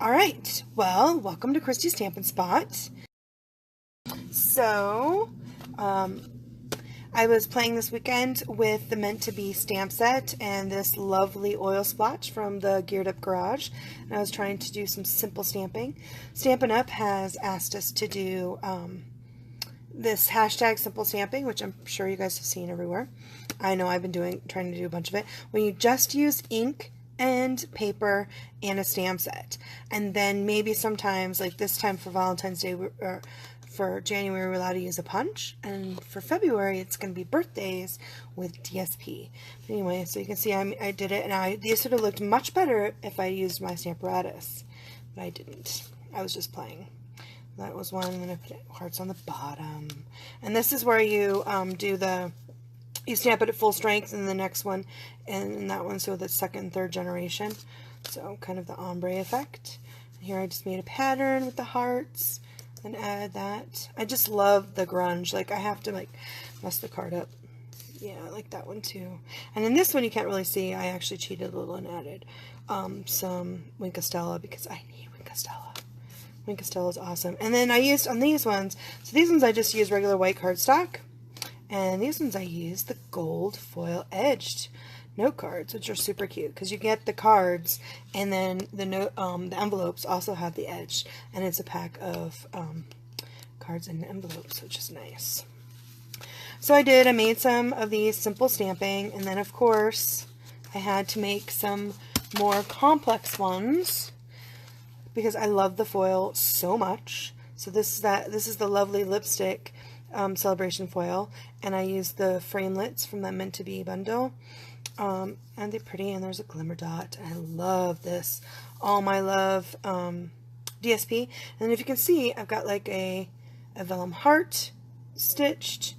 All right, well, welcome to Christy's Stampin' Spot. So, I was playing this weekend with the Meant to Be stamp set and this lovely oil splotch from the Geared Up Garage, and I was trying to do some simple stamping. Stampin' Up has asked us to do this hashtag simple stamping, which I'm sure you guys have seen everywhere. I know I've been trying to do a bunch of it. When you just use ink and paper and a stamp set, and then maybe sometimes, like this time for Valentine's Day, or for January, we're allowed to use a punch, and for February it's going to be birthdays with DSP. But anyway, so you can see I did it, and these would have looked much better if I used my Stamparatus, but I didn't. I was just playing. That was one, and then I put hearts on the bottom, and this is where you you stamp it at full strength in the next one, and in that one, so the second and third generation. So kind of the ombre effect. And here I just made a pattern with the hearts and added that. I just love the grunge. Like, I have to like mess the card up. Yeah, I like that one too. And in this one you can't really see. I actually cheated a little and added some Wink Stella because I need Wink Stella. Wink Stella is awesome. And then I used on these ones. So these ones I just use regular white cardstock. And these ones I use the gold foil edged note cards, which are super cute because you get the cards, and then the the envelopes also have the edge, and it's a pack of cards and envelopes, which is nice. So I made some of these simple stamping, and then of course I had to make some more complex ones because I love the foil so much. So this is the lovely lipstick celebration foil, and I used the framelits from that Meant to Be bundle, and they're pretty, and there's a glimmer dot. I love this. All My Love DSP. And if you can see, I've got like a vellum heart stitched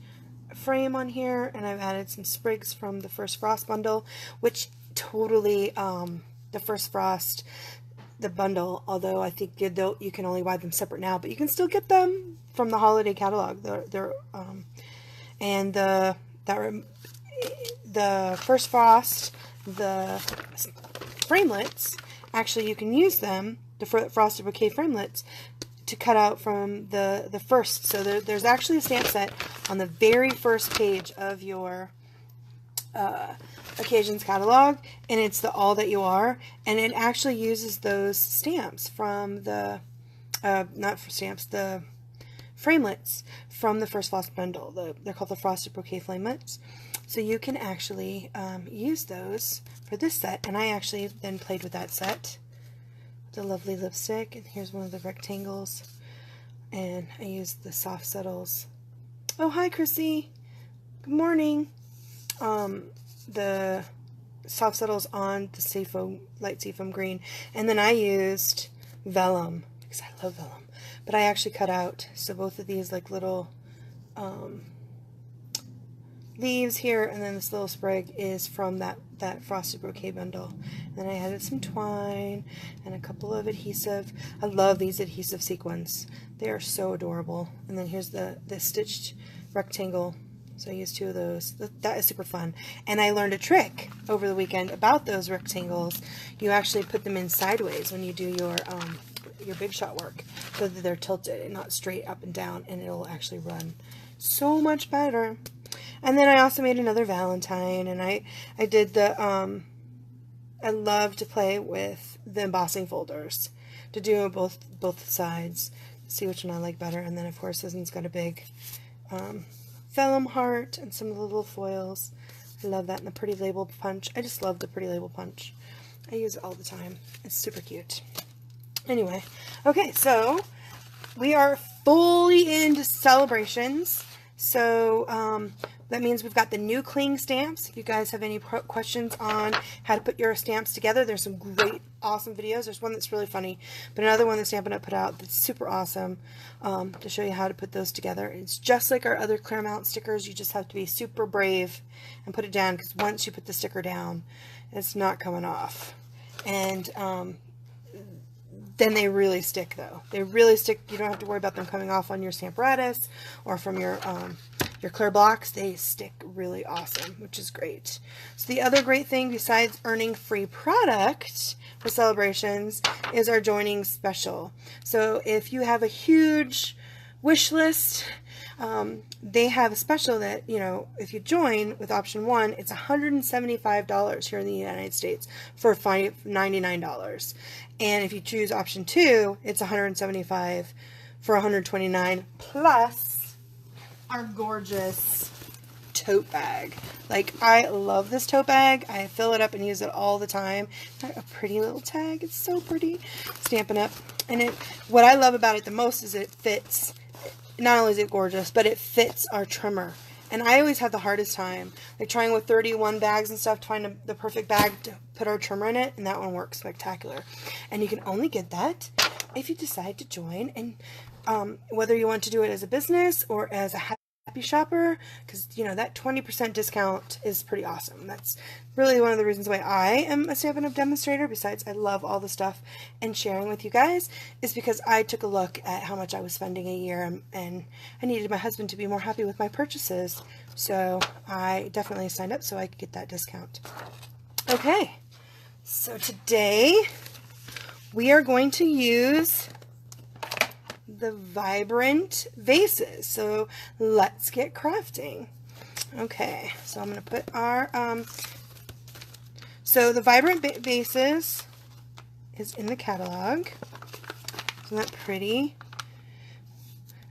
frame on here, and I've added some sprigs from the First Frost bundle, which totally the First Frost, the bundle, although I think you can only buy them separate now, but you can still get them from the holiday catalog. And the First Frost, the framelits, actually you can use them, the Frosted Bouquet framelits, to cut out from the first. So there's actually a stamp set on the very first page of your Occasions catalog, and it's the All That You Are, and it actually uses those stamps from the the framelits from the First Frost bundle. They're called the Frosted Bouquet framelits, so you can actually use those for this set. And I actually then played with that set, the lovely lipstick, and here's one of the rectangles, and I used the soft settles. Oh, hi Chrissy, good morning. The soft settles on the seafoam, light seafoam green, and then I used vellum because I love vellum, but I actually cut out, so both of these like little leaves here, and then this little sprig is from that Frosted Bouquet bundle. And then I added some twine and a couple of adhesive. I love these adhesive sequins, they are so adorable. And then here's the stitched rectangle. So I used two of those. That is super fun. And I learned a trick over the weekend about those rectangles. You actually put them in sideways when you do your big shot work, so that they're tilted and not straight up and down, and it'll actually run so much better. And then I also made another Valentine, and I did the I love to play with the embossing folders to do both sides, see which one I like better. And then of course this one's got a big vellum heart and some of the little foils. I love that, and the pretty label punch. I just love the pretty label punch. I use it all the time. It's super cute. Anyway, okay, so we are fully into celebrations. So that means we've got the new cling stamps. If you guys have any questions on how to put your stamps together, there's some great, awesome videos. There's one that's really funny, but another one that Stampin' Up! Put out that's super awesome to show you how to put those together. It's just like our other clear mount stickers. You just have to be super brave and put it down, because once you put the sticker down, it's not coming off. And then they really stick, though. They really stick. You don't have to worry about them coming off on your Stamparatus or from your clear blocks. They stick really awesome, which is great. So the other great thing besides earning free product for celebrations is our joining special. So if you have a huge wish list, they have a special that, you know, if you join with option 1, it's $175 here in the United States for $99. And if you choose option 2, it's $175 for $129 plus our gorgeous tote bag. Like, I love this tote bag. I fill it up and use it all the time. Isn't that a pretty little tag? It's so pretty. Stampin' Up. And what I love about it the most is it fits. Not only is it gorgeous, but it fits our trimmer. And I always have the hardest time, like trying with 31 bags and stuff, to find the perfect bag to put our trimmer in it, and that one works spectacular. And you can only get that if you decide to join, and whether you want to do it as a business or as a happy shopper, because, you know, that 20% discount is pretty awesome. That's really one of the reasons why I am a Stampin' Up! Demonstrator, besides I love all the stuff and sharing with you guys, is because I took a look at how much I was spending a year, and I needed my husband to be more happy with my purchases, so I definitely signed up so I could get that discount. Okay, so today we are going to use the Vibrant Vases. So let's get crafting. Okay, so I'm going to put our, so the Vibrant Vases is in the catalog. Isn't that pretty?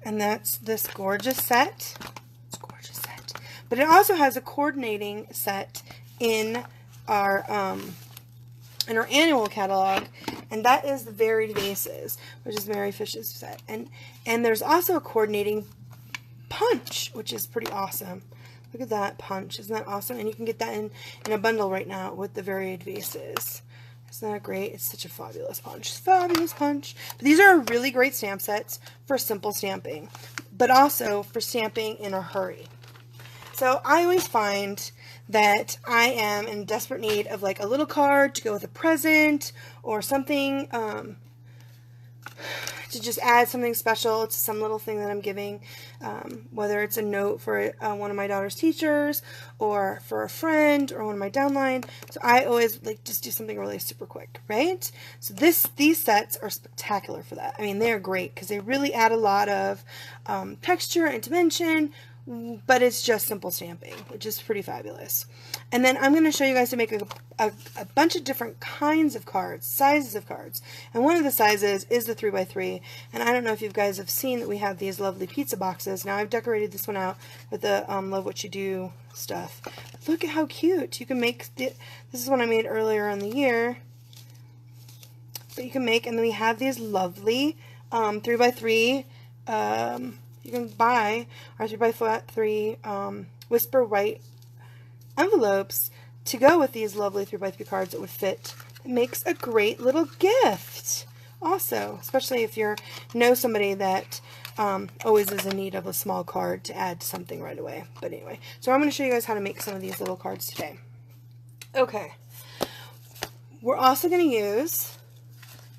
And that's this gorgeous set. It's a gorgeous set. But it also has a coordinating set in our annual catalog, and that is the Varied Vases, which is Mary Fish's set. And there's also a coordinating punch, which is pretty awesome. Look at that punch. Isn't that awesome? And you can get that in a bundle right now with the Varied Vases. Isn't that great? It's such a fabulous punch. Fabulous punch. But these are really great stamp sets for simple stamping, but also for stamping in a hurry. So I always find that I am in desperate need of like a little card to go with a present or something, to just add something special to some little thing that I'm giving, whether it's a note for one of my daughter's teachers or for a friend or one of my downline. So I always like just do something really super quick, right? So these sets are spectacular for that. I mean, they're great because they really add a lot of texture and dimension, but it's just simple stamping, which is pretty fabulous. And then I'm going to show you guys to make a bunch of different kinds of cards, sizes of cards. And one of the sizes is the 3x3. And I don't know if you guys have seen that we have these lovely pizza boxes. Now I've decorated this one out with the Love What You Do stuff. But look at how cute. You can make, this is one I made earlier in the year. But you can make, and then we have these lovely 3x3, you can buy our 3x3 Whisper White envelopes to go with these lovely 3x3 cards that would fit. It makes a great little gift also, especially if you know somebody that always is in need of a small card to add to something right away. But anyway, so I'm going to show you guys how to make some of these little cards today. Okay, we're also going to use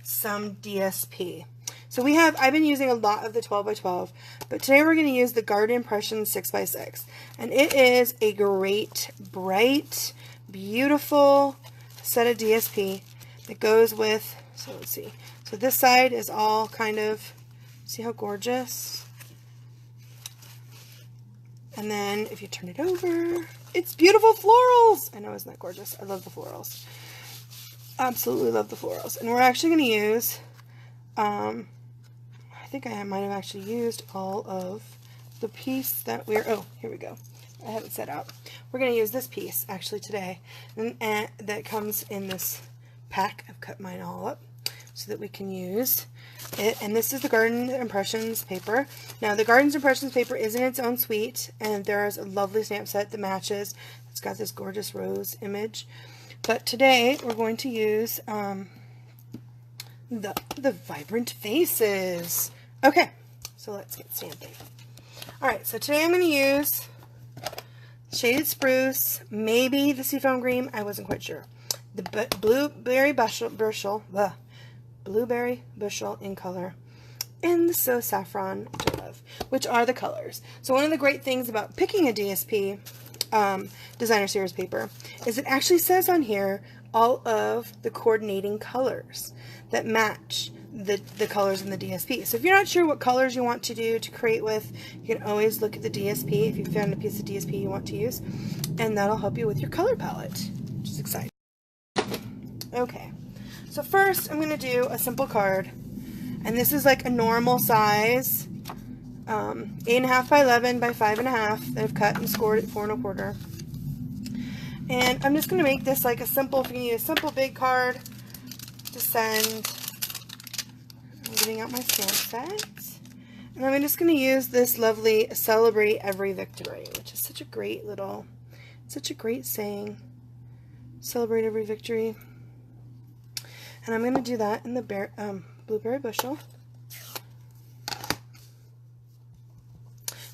some DSP. So I've been using a lot of the 12x12, but today we're going to use the Garden Impressions 6x6. And it is a great, bright, beautiful set of DSP that goes with, so let's see. So this side is all kind of, see how gorgeous? And then if you turn it over, it's beautiful florals. I know, isn't that gorgeous? I love the florals. Absolutely love the florals. And we're actually going to use, I think I might have actually used all of the piece that oh, here we go. I have it set out. We're going to use this piece actually today, and that comes in this pack. I've cut mine all up so that we can use it. And this is the Garden Impressions paper. Now the Garden Impressions paper is in its own suite, and there's a lovely stamp set that matches. It's got this gorgeous rose image. But today we're going to use the Vibrant Vases. Okay, so let's get stamping. Alright, so today I'm going to use Shaded Spruce, maybe the Seafoam Green, I wasn't quite sure. The Blueberry Bushel in color, and the So Saffron, which I love, which are the colors. So one of the great things about picking a DSP Designer Series paper is it actually says on here all of the coordinating colors that match the colors in the DSP. So if you're not sure what colors you want to do to create with, you can always look at the DSP if you found a piece of DSP you want to use, and that'll help you with your color palette, which is exciting. Okay, so first I'm going to do a simple card, and this is like a normal size, 8.5 by 11 by 5.5 that I've cut and scored at 4 1/4. And I'm just going to make this like a simple, if you need a simple big card to send. I'm getting out my stamp set. And I'm just going to use this lovely Celebrate Every Victory, which is such a great little, such a great saying. Celebrate every victory. And I'm going to do that in the blueberry bushel.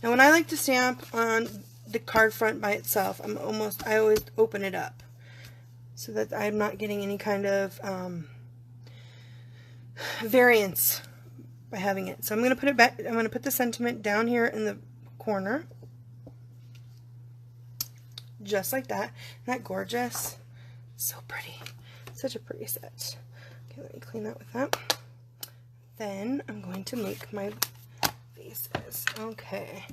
Now when I like to stamp on the card front by itself, I always open it up so that I'm not getting any kind of variance by having it. So I'm going to put it back. I'm going to put the sentiment down here in the corner, just like that. Isn't that gorgeous? So pretty. Such a pretty set. Okay, let me clean that with that. Then I'm going to make my vases. Okay,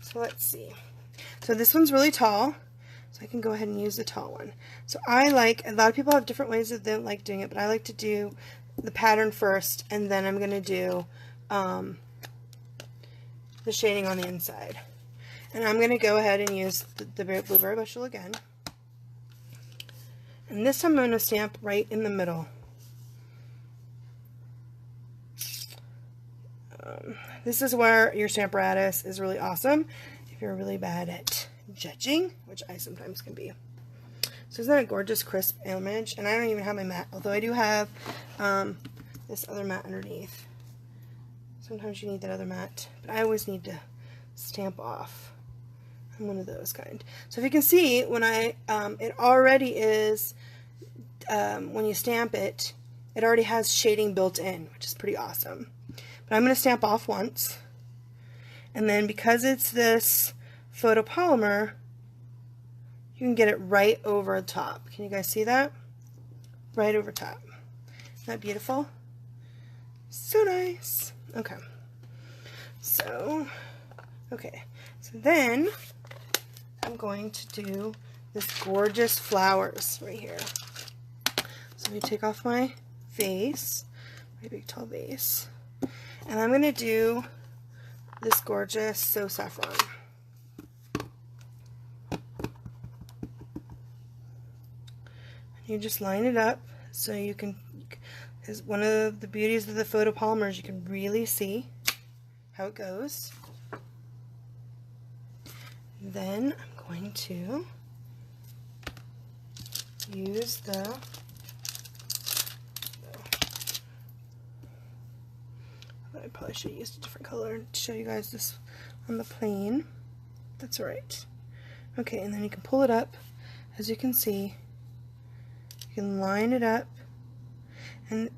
so let's see. So this one's really tall, so I can go ahead and use the tall one. So I like, a lot of people have different ways that they like doing it, but I like to do the pattern first, and then I'm going to do the shading on the inside. And I'm going to go ahead and use the blueberry bushel again. And this time I'm going to stamp right in the middle. This is where your Stamparatus is really awesome if you're really bad at judging, which I sometimes can be. So isn't that a gorgeous crisp image? And I don't even have my mat, although I do have this other mat underneath. Sometimes you need that other mat, but I always need to stamp off. I'm one of those kind. So if you can see, when it already is, when you stamp it, it already has shading built in, which is pretty awesome. But I'm going to stamp off once, and then because it's this photopolymer, you can get it right over the top. Can you guys see that? Right over top. Isn't that beautiful? So nice. Okay. So then I'm going to do this gorgeous flowers right here. So let me take off my vase, my big tall vase, and I'm going to do this gorgeous So Saffron. You just line it up so you can, because one of the beauties of the photopolymers, you can really see how it goes. Then I'm going to use I probably should have used a different color to show you guys this on the plane. That's alright. Okay, and then you can pull it up. As you can see, you can line it up. And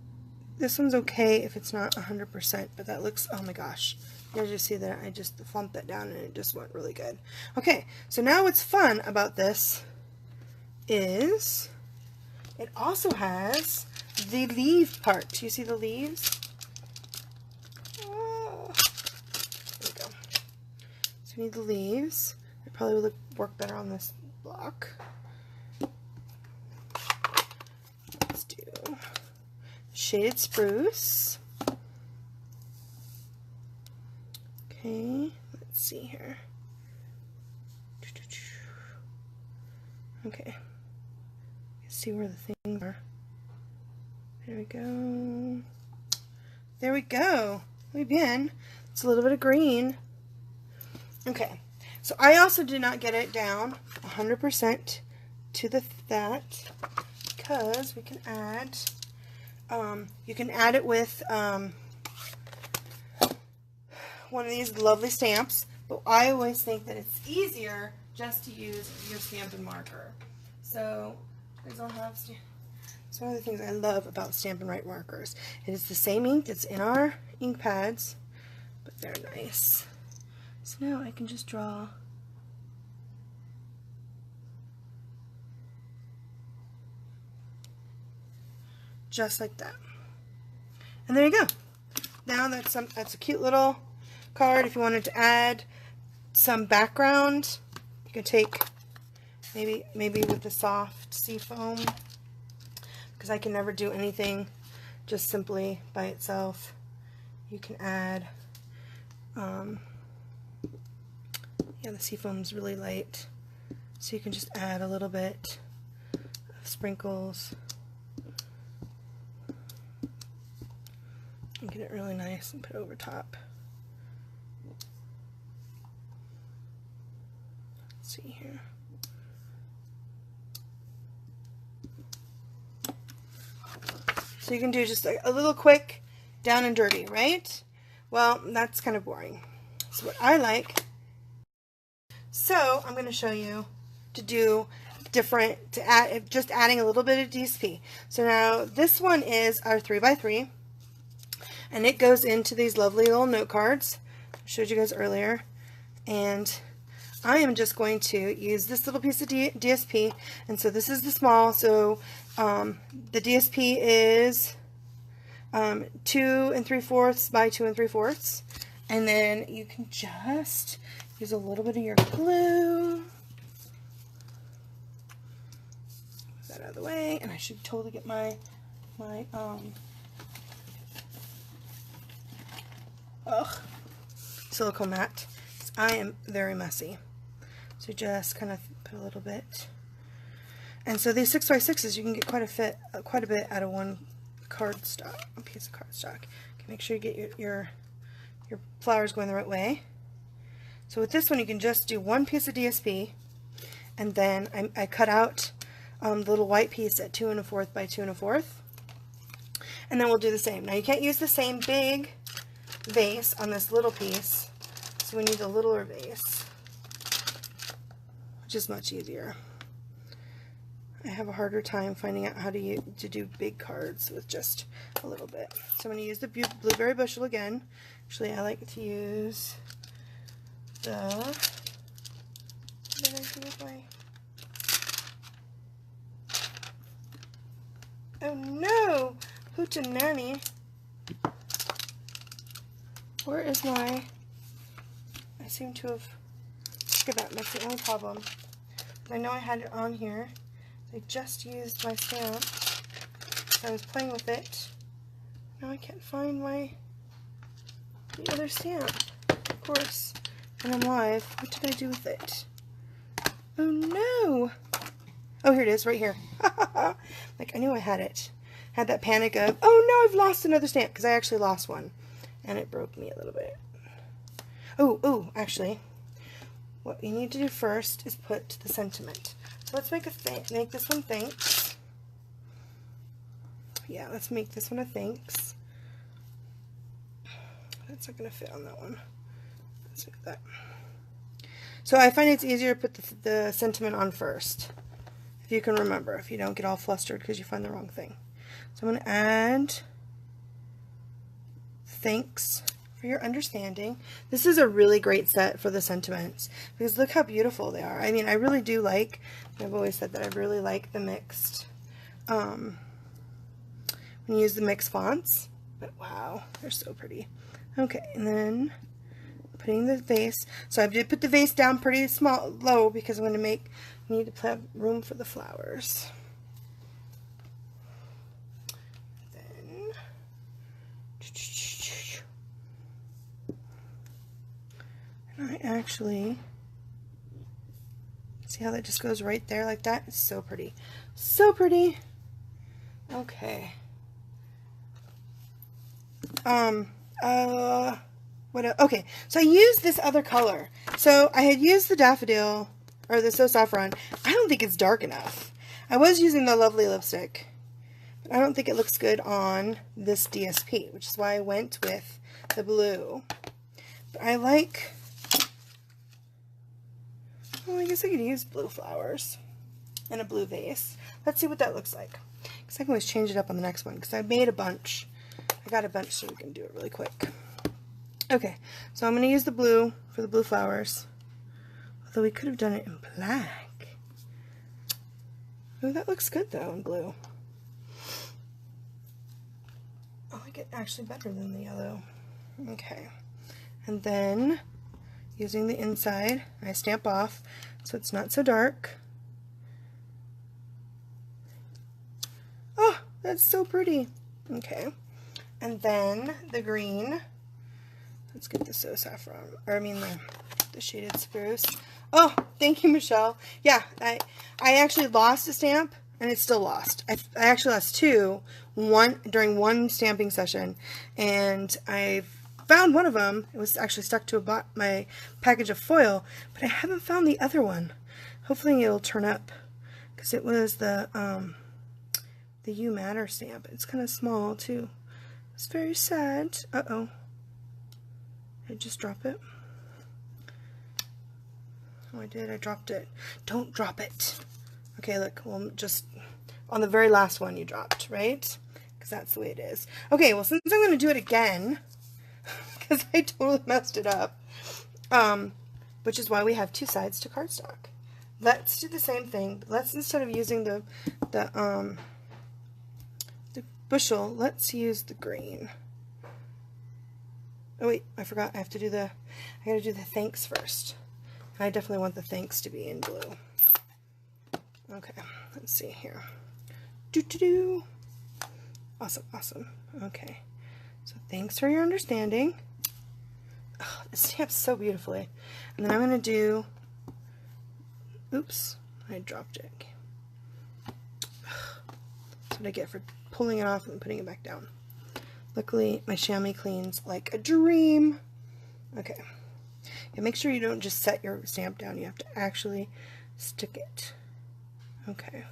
this one's okay if it's not 100%, but that looks, oh my gosh. You guys just see that I just flumped that down and it just went really good. Okay, so now what's fun about this is it also has the leaf part. Do you see the leaves? There we go. So we need the leaves. It probably would work better on this block. Let's do shaded spruce. Okay, let's see here. Okay, see where the things are. There we go. There we go. Muy bien. It's a little bit of green. Okay, so I also did not get it down 100% to that because we can add. You can add it with one of these lovely stamps, but I always think that it's easier just to use your Stampin' marker. So you guys all have it's one of the things I love about Stampin' Write markers. It is the same ink that's in our ink pads, but they're nice. So now I can just draw just like that. And there you go. Now that's a cute little card. If you wanted to add some background, you can take maybe with the soft sea foam, because I can never do anything just simply by itself. You can add, yeah, the sea foam's really light, so you can just add a little bit of sprinkles and get it really nice and put it over top. Let's see here. So you can do just a little quick down and dirty, right? Well, that's kind of boring. So what I like, so I'm going to show you to do different, to add, just adding a little bit of DSP. So now this one is our 3x3, and it goes into these lovely little note cards I showed you guys earlier. And I am just going to use this little piece of DSP, and so this is the small, so the DSP is 2 3/4 by 2 3/4, and then you can just use a little bit of your glue. Move that out of the way, and I should totally get my silicone mat. I am very messy. So just kind of put a little bit. And so these 6x6s, you can get quite a bit out of one piece of cardstock. Okay, make sure you get your flowers going the right way. So with this one, you can just do one piece of DSP, and then I cut out the little white piece at 2 1/4 by 2 1/4, and then we'll do the same. Now you can't use the same big vase on this little piece, so we need a littler vase, which is much easier. I have a harder time finding out how to do big cards with just a little bit. So I'm going to use the blueberry bushel again. Actually, I like to use the, what did I do with my, oh no, hootenanny. Where is my, I seem to have, look at that, that's the only problem. I know I had it on here. I just used my stamp. I was playing with it. Now I can't find the other stamp. Of course, when I'm live, what did I do with it? Oh no! Oh, here it is, right here. Like, I knew I had it. Had that panic of, oh no, I've lost another stamp, because I actually lost one. And it broke me a little bit. Oh, actually, what you need to do first is put the sentiment. So let's make this one thanks. Yeah, let's make this one a thanks. That's not going to fit on that one. Let's do that. So I find it's easier to put the sentiment on first, if you can remember, if you don't get all flustered because you find the wrong thing. So I'm going to add thanks for your understanding. This is a really great set for the sentiments, because look how beautiful they are. I mean, I really do like, I've always said that I really like the mixed, when you use the mixed fonts, but wow, they're so pretty. Okay, and then putting the vase, so I did put the vase down pretty low, because I'm going to need to have room for the flowers. I actually, see how that just goes right there like that? It's so pretty. So pretty. Okay. Okay, so I used this other color. So I had used the daffodil, or the So Saffron. I don't think it's dark enough. I was using the Lovely lipstick, but I don't think it looks good on this DSP, which is why I went with the blue. But I like, well, I guess I could use blue flowers in a blue vase. Let's see what that looks like, because I can always change it up on the next one, because I made a bunch. I got a bunch, so we can do it really quick. Okay, so I'm going to use the blue for the blue flowers, although we could have done it in black. Oh, that looks good though in blue. I like it actually better than the yellow. Okay. And then, using the inside, I stamp off so it's not so dark. Oh, that's so pretty. Okay. And then the green. Let's get the So Saffron, or I mean the shaded spruce. Oh, thank you, Michelle. Yeah, I actually lost a stamp, and it's still lost. I actually lost two, one during one stamping session, and I found one of them. It was actually stuck to my package of foil, but I haven't found the other one. Hopefully it'll turn up, because it was the You Matter stamp. It's kind of small too. It's very sad. Uh-oh. Did I just drop it? Oh, I did. I dropped it. Don't drop it. Okay, look. Well, just on the very last one you dropped, right? Because that's the way it is. Okay, well, since I'm going to do it again, because I totally messed it up, which is why we have two sides to cardstock. Let's do the same thing. Let's, instead of using the Bushel, let's use the green. Oh wait, I forgot. I gotta do the thanks first. I definitely want the thanks to be in blue. Okay, let's see here. Doo-doo-doo. Awesome, awesome. Okay, so thanks for your understanding. Oh, it stamps so beautifully. And then I'm gonna do, oops, I dropped it. That's what I get for pulling it off and putting it back down. Luckily, my chamois cleans like a dream. Okay. And make sure you don't just set your stamp down. You have to actually stick it. Okay.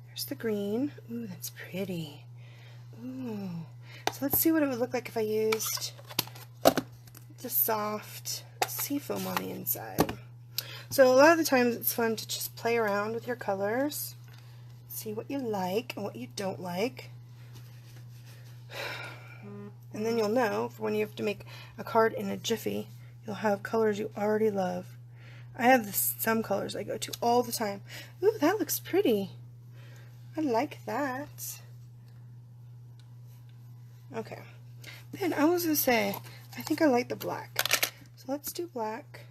There's the green. Ooh, that's pretty. Ooh. So let's see what it would look like if I used the soft seafoam on the inside. So a lot of the times it's fun to just play around with your colors. See what you like and what you don't like. And then you'll know for when you have to make a card in a jiffy, you'll have colors you already love. I have some colors I go to all the time. Ooh, that looks pretty. I like that. Okay. Then I was going to say, I think I like the black. So let's do black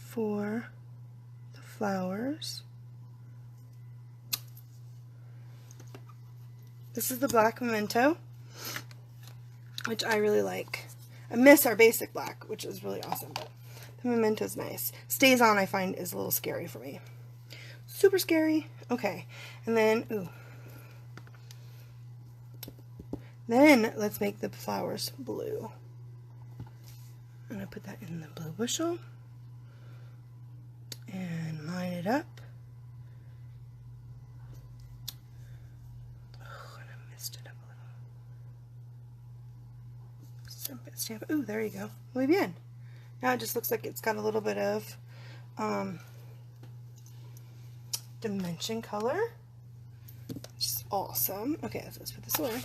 for the flowers. This is the black memento, which I really like. I miss our basic black, which is really awesome, but the memento's nice. Stays on, I find, is a little scary for me. Super scary. Okay, and then, ooh. Then let's make the flowers blue. I'm going to put that in the blue bushel and line it up. Stamp. Ooh, there you go. Muy bien. Now it just looks like it's got a little bit of dimension color, which is awesome. Okay, so let's put this away.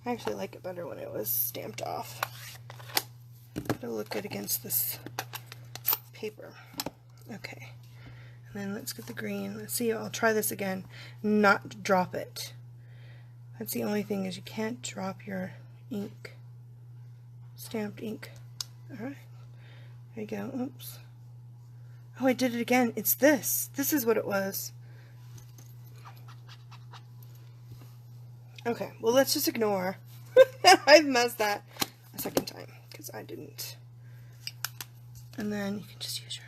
I actually like it better when it was stamped off. It'll look good against this paper. Okay, and then let's get the green. Let's see, I'll try this again. Not drop it. That's the only thing, is you can't drop your ink. Stamped ink. Alright. There you go. Oops. Oh, I did it again. It's this. This is what it was. Okay. Well, let's just ignore that I've messed that a second time, because I didn't. And then you can just use your...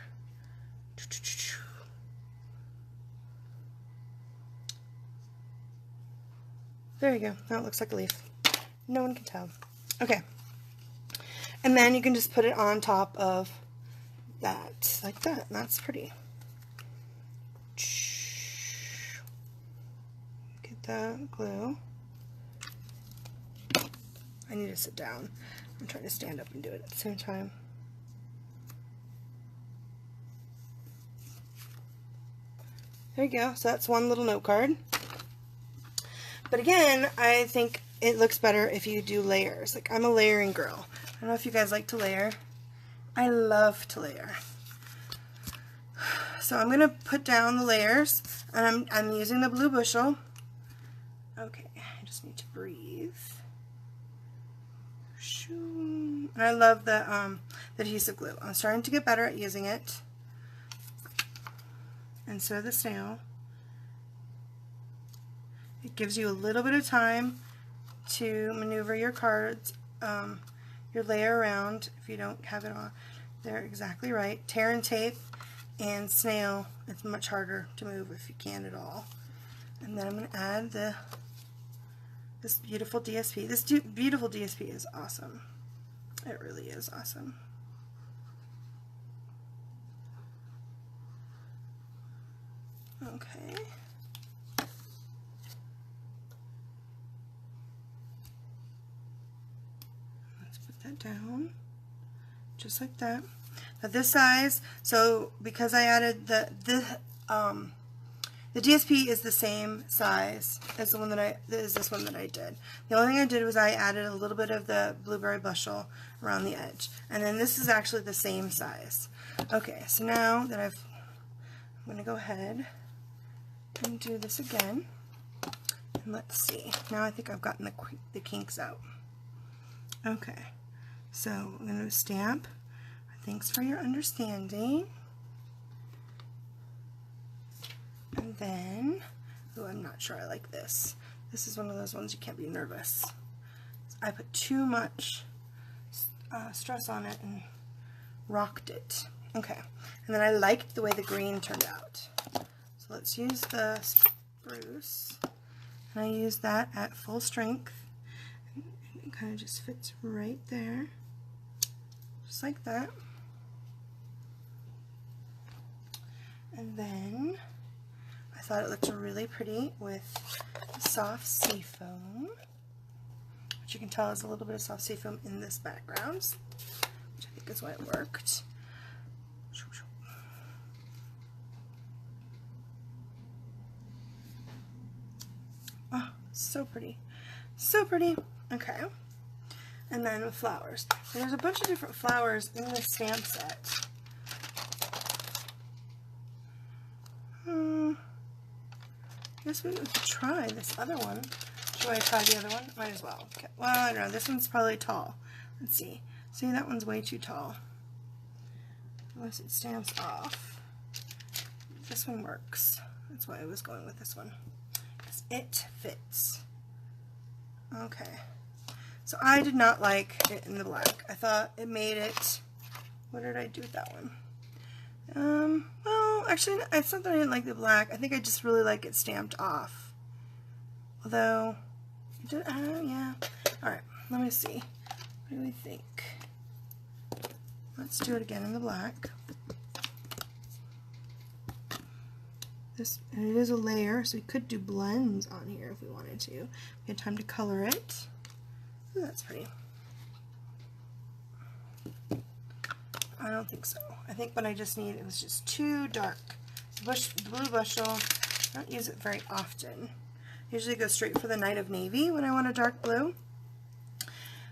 There you go. Now it looks like a leaf. No one can tell. Okay. And then you can just put it on top of that, like that, and that's pretty. Get that glue. I need to sit down. I'm trying to stand up and do it at the same time. There you go. So that's one little note card. But again, I think it looks better if you do layers. Like, I'm a layering girl. I don't know if you guys like to layer. I love to layer. So I'm going to put down the layers, and I'm using the blue bushel. Okay, I just need to breathe. And I love the adhesive glue. I'm starting to get better at using it. And so the snail. It gives you a little bit of time to maneuver your cards, your layer around if you don't have it on. They're exactly right. Tear and tape and snail, it's much harder to move if you can at all. And then I'm going to add this beautiful DSP. This beautiful DSP is awesome. It really is awesome. Okay. Let's put that down, just like that. Now this size, so because I added the DSP is the same size as the one that I did. The only thing I did was I added a little bit of the blueberry bushel around the edge, and then this is actually the same size. Okay, so now that I'm going to go ahead and do this again, and let's see. Now I think I've gotten the kinks out. Okay, so I'm going to stamp. Thanks for your understanding. And then, oh, I'm not sure I like this. This is one of those ones you can't be nervous. I put too much stress on it and rocked it. Okay, and then I liked the way the green turned out. So let's use the spruce. And I use that at full strength. It kind of just fits right there. Just like that. And then I thought it looked really pretty with soft seafoam, which you can tell is a little bit of soft seafoam in this background, which I think is why it worked. Oh, so pretty. So pretty. Okay. And then with flowers. And there's a bunch of different flowers in this stamp set. I guess we could try this other one. Should I try the other one? Might as well. Okay. Well, I don't know. This one's probably tall. Let's see. See, that one's way too tall. Unless it stamps off. This one works. That's why I was going with this one. Because it fits. Okay. So I did not like it in the black. I thought it made it... What did I do with that one? Well, actually, it's not that I didn't like the black. I think I just really like it stamped off. Although, yeah. Alright, let me see. What do we think? Let's do it again in the black. It is a layer, so we could do blends on here if we wanted to. We had time to color it. Ooh, that's pretty. I don't think so. I think what I just need, it was just too dark. The blue bushel, I don't use it very often. I usually go straight for the Night of Navy when I want a dark blue.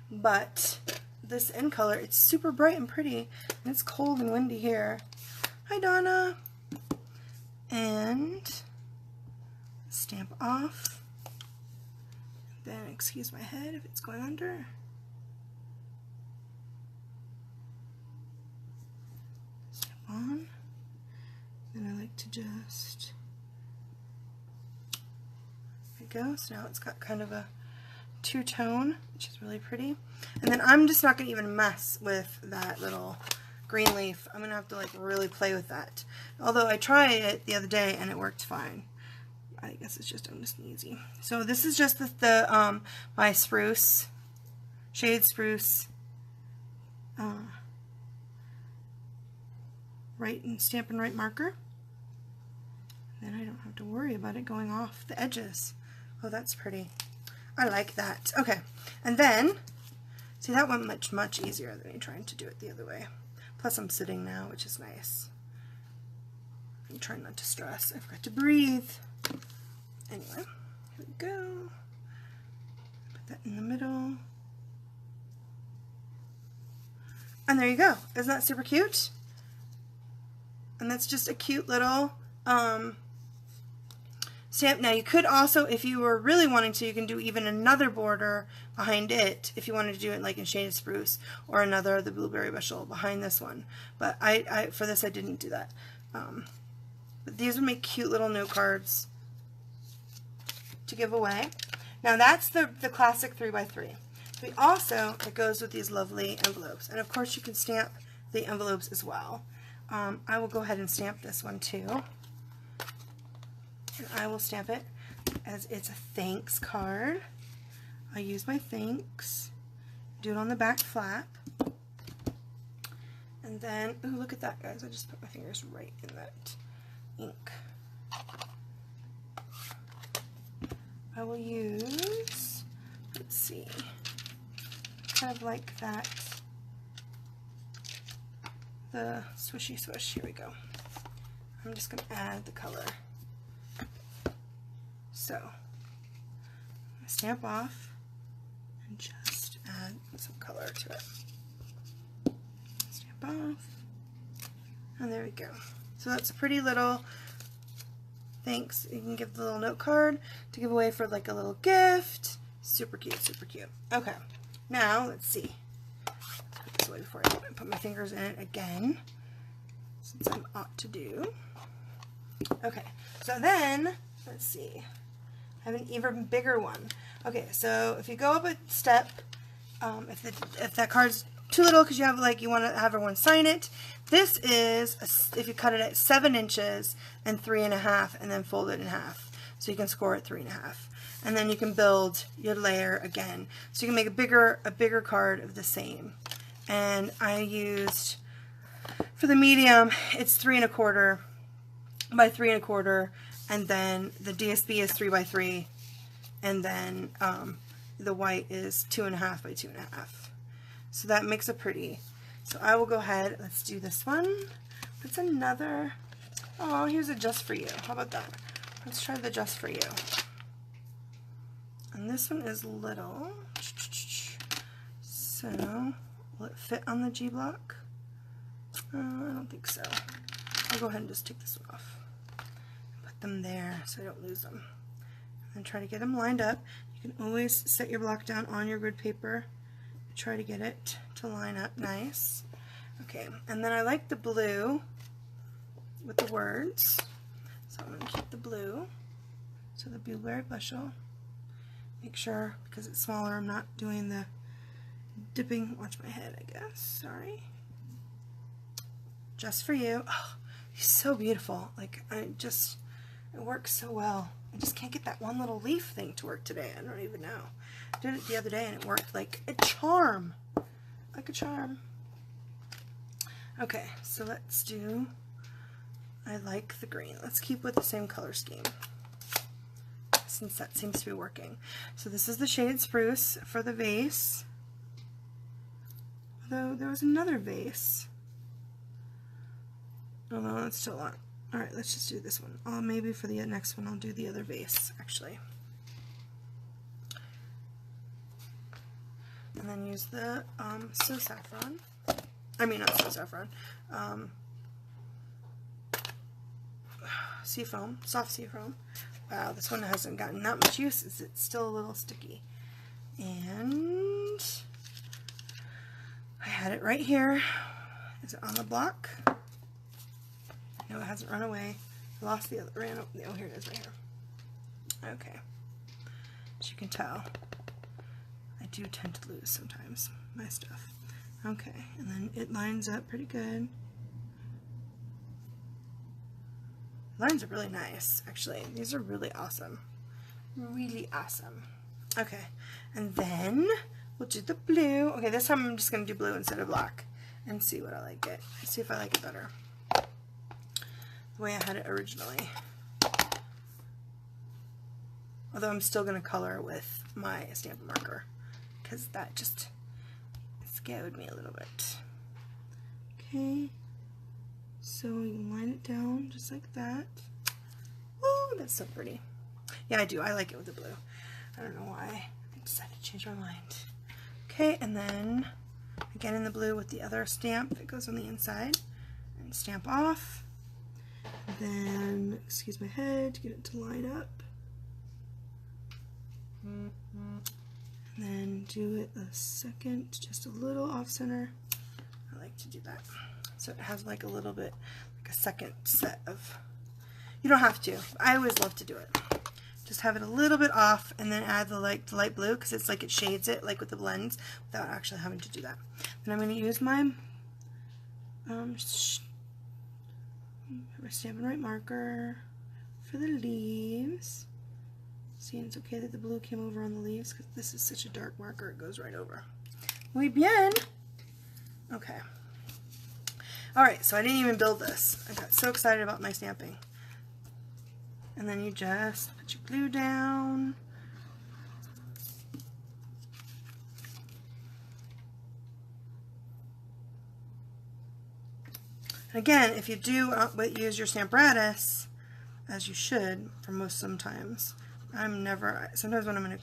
But this in color, it's super bright and pretty, and it's cold and windy here. Hi, Donna. And stamp off. Then excuse my head if it's going under. On. Then I like to just, there we go. So now it's got kind of a two-tone, which is really pretty. And then I'm just not going to even mess with that little green leaf. I'm going to have to like really play with that. Although I tried it the other day and it worked fine. I guess it's just I'm just easy. So this is just my spruce, shade spruce, right and Stampin' Right marker. Then I don't have to worry about it going off the edges. Oh, that's pretty. I like that. Okay, and then, see, that went much easier than me trying to do it the other way. Plus I'm sitting now, which is nice. I'm trying not to stress. I forgot to breathe. Anyway, here we go. Put that in the middle. And there you go. Isn't that super cute? And that's just a cute little stamp. Now you could also, if you were really wanting to, you can do even another border behind it if you wanted to do it like in Shaded Spruce, or another of the Blueberry Bushel behind this one. But for this I didn't do that. But these would make cute little note cards to give away. Now that's the classic 3x3. We also, it goes with these lovely envelopes. And of course you can stamp the envelopes as well. I will go ahead and stamp this one too. And I will stamp it as it's a thanks card. I'll use my thanks, do it on the back flap. And then, ooh, look at that, guys. I just put my fingers right in that ink. I will use, let's see, kind of like that, the swishy swish. Here we go. I'm just going to add the color. So, I'm going to stamp off and just add some color to it. Stamp off, and there we go. So that's a pretty little thanks. You can give the little note card to give away for like a little gift. Super cute, super cute. Okay, now let's see. Put this away before I put my fingers in it again, since I'm ought to do. Okay, so then, let's see. I have an even bigger one. Okay, so if you go up a step, if that card's too little because you have like you want to have everyone sign it, this is if you cut it at 7 inches and 3.5, and then fold it in half, so you can score at 3.5, and then you can build your layer again. So you can make a bigger card of the same. And I used, for the medium, it's 3.25 by 3.25. And then the DSP is 3x3, and then the white is 2.5 by 2.5. So that makes it pretty. So I will go ahead, let's do this one. What's another? Oh, here's a just for you. How about that? Let's try the just for you. And this one is little. So, will it fit on the G block? I don't think so. I'll go ahead and just take this one off. Them there so I don't lose them, and try to get them lined up. You can always set your block down on your grid paper and try to get it to line up nice. Okay, and then I like the blue with the words, so I'm going to keep the blue. So the Blueberry Bushel, make sure, because it's smaller, I'm not doing the dipping. Watch my head, I guess. Sorry. Just for you. Oh, he's so beautiful. Like, it works so well. I just can't get that one little leaf thing to work today. I don't even know. I did it the other day and it worked like a charm. Like a charm. Okay, so let's do, I like the green. Let's keep with the same color scheme, since that seems to be working. So this is the Shaded Spruce for the vase. Although there was another vase. Oh no, that's still on. Alright, let's just do this one. Maybe for the next one I'll do the other vase, actually. And then use the So Saffron. I mean, not So Saffron. Seafoam, soft seafoam. Wow, this one hasn't gotten that much use. It's still a little sticky. And I had it right here. Is it on the block? No, it hasn't run away. I lost the other, oh, here it is right here. Okay. As you can tell, I do tend to lose sometimes my stuff. Okay, and then it lines up pretty good. The lines are really nice, actually. These are really awesome. Really awesome. Okay, and then we'll do the blue. Okay, this time I'm just going to do blue instead of black and see what I like it. See if I like it better. The way I had it originally. Although I'm still going to color with my Stampin' marker, because that just scared me a little bit. Okay, so you can line it down just like that. Oh, that's so pretty. Yeah, I do. I like it with the blue. I don't know why. I decided to change my mind. Okay, and then again in the blue with the other stamp that goes on the inside, and stamp off. And then, excuse my head, to get it to line up. And then do it a second, just a little off center. I like to do that. So it has like a little bit, like a second set of, you don't have to. I always love to do it. Just have it a little bit off and then add the light blue because it's like it shades it like with the blends without actually having to do that. Then I'm going to use my Stamp and Write marker for the leaves. See, it's okay that the blue came over on the leaves because this is such a dark marker, it goes right over. Muy bien. Okay. Alright, so I didn't even build this. I got so excited about my stamping. And then you just put your glue down. And again, if you do use your Stamparatus, as you should for sometimes, sometimes when I'm in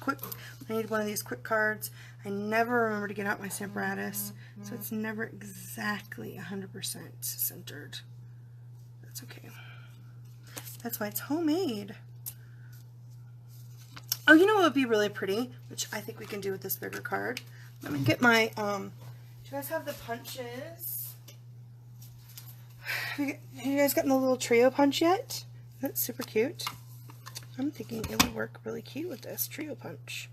I need one of these quick cards, I never remember to get out my Stamparatus, so it's never exactly 100% centered. That's okay. That's why it's homemade. Oh, you know what would be really pretty, which I think we can do with this bigger card? Let me get my, do you guys have the punches? Have you guys gotten the little trio punch yet? That's super cute. I'm thinking it would work really cute with this trio punch.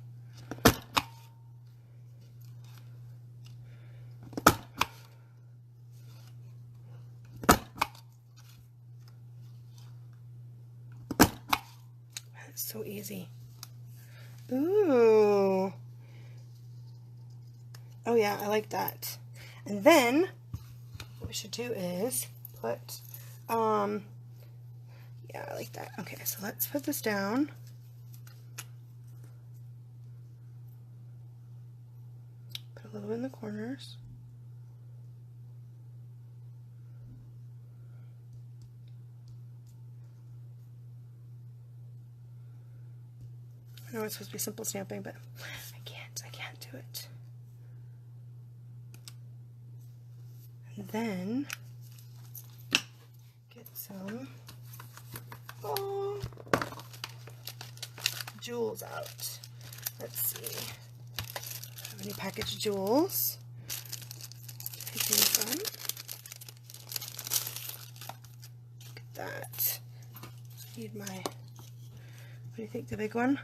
That's so easy. Ooh. Oh yeah, I like that. And then what we should do is put, yeah, I like that. Okay, so let's put this down. Put a little bit in the corners. I know it's supposed to be simple stamping, but I can't do it. And then get some jewels out. Let's see. Have any packaged jewels? Take these on. Look at that. Need my, what do you think, the big one?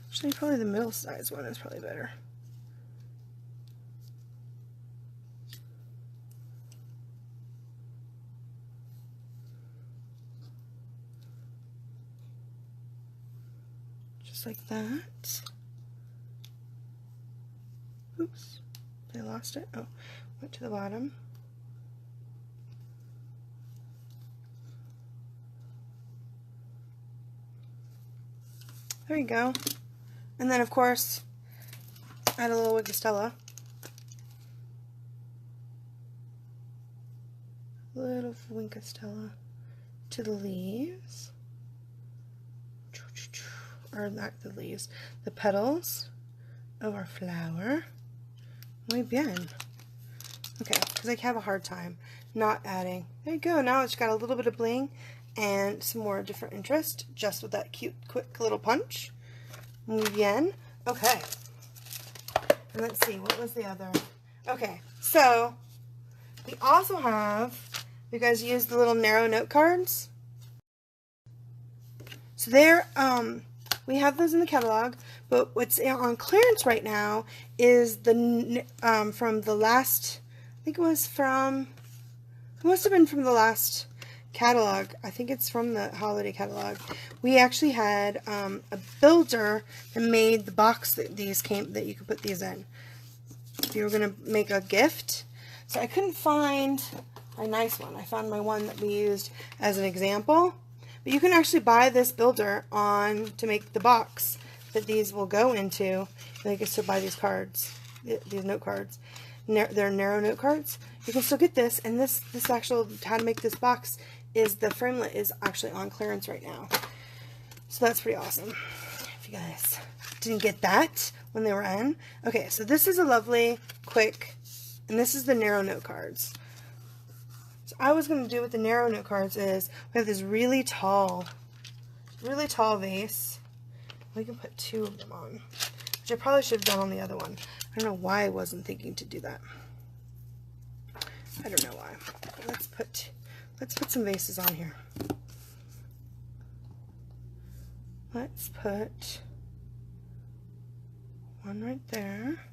Actually, probably the middle size one is probably better. Just like that. Oops, I lost it. Oh, went to the bottom. There you go. And then, of course, add a little Wiggistella. Little Wiggistella to the leaves. Or not the leaves, the petals of our flower. Muy bien. Okay, because I have a hard time not adding. There you go. Now it's got a little bit of bling and some more different interest just with that cute, quick little punch. Muy bien. Okay. And let's see, what was the other? Okay, so we also have, you guys use the little narrow note cards. So they're, we have those in the catalog, but what's on clearance right now is the, from the last, I think it was from, it must have been from the last catalog. I think it's from the holiday catalog. We actually had a builder that made the box that these came, that you could put these in if you were going to make a gift. So I couldn't find a nice one. I found my one that we used as an example. But you can actually buy this builder to make the box that these will go into. And you can still buy these cards, these note cards. They're narrow note cards. You can still get this, and this actual how to make this box is the framelit is actually on clearance right now. So that's pretty awesome. If you guys didn't get that when they were in. Okay, so this is a lovely, quick, and this is the narrow note cards. So I was going to do with the narrow note cards is we have this really tall vase, We can put 2 of them on, which I probably should have done on the other one. I don't know why I wasn't thinking to do that. I don't know why. Let's put some vases on here. Let's put one right there.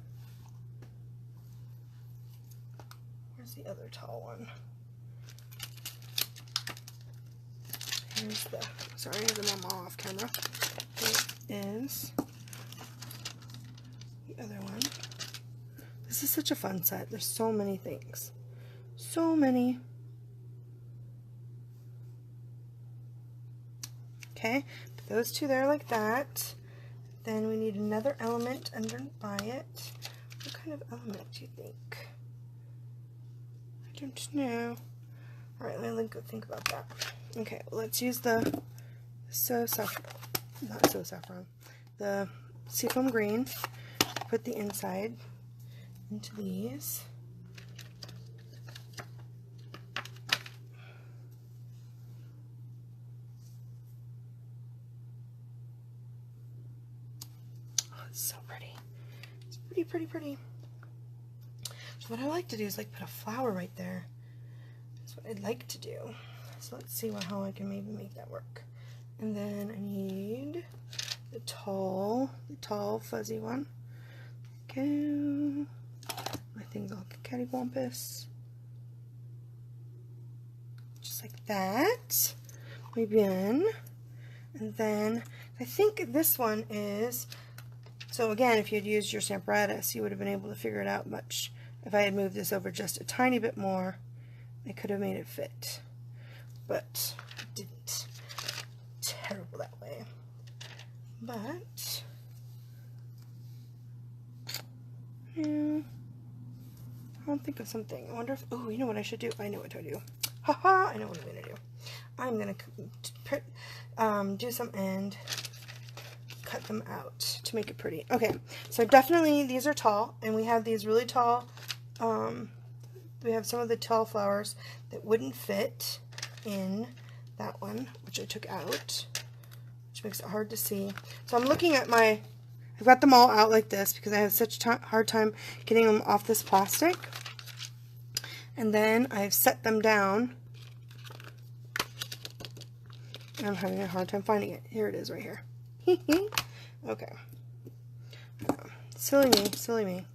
Where's the other tall one? Here's the, sorry, I have them all off camera. Here is the other one. This is such a fun set. There's so many things. So many. Okay, put those 2 there like that. Then we need another element under by it. What kind of element do you think? I don't know. Alright, let me think about that. Okay, well, let's use the the seafoam green. Put the inside into these. So pretty. It's pretty, pretty. So what I like to do is like put a flower right there. That's what I'd like to do. So let's see how I can maybe make that work. And then I need the tall fuzzy one. Okay. My thing's all cattywampus. Just like that. Maybe in. And then I think this one is. So again, if you had used your Stamparatus, you would have been able to figure it out much. If I had moved this over just a tiny bit more, I could have made it fit. But I didn't. Terrible that way. But, yeah, I'll think of something. I wonder if, oh, you know what I should do? I know what to do. Haha, I know what I'm going to do. I'm going to do some and cut them out to make it pretty. Okay, so definitely these are tall, and we have these really tall, we have some of the tall flowers that wouldn't fit in that one, which I took out, which makes it hard to see. So I'm looking at I've got them all out like this because I have such a hard time getting them off this plastic. And then I've set them down, and I'm having a hard time finding it. Here it is right here. Okay. Silly me.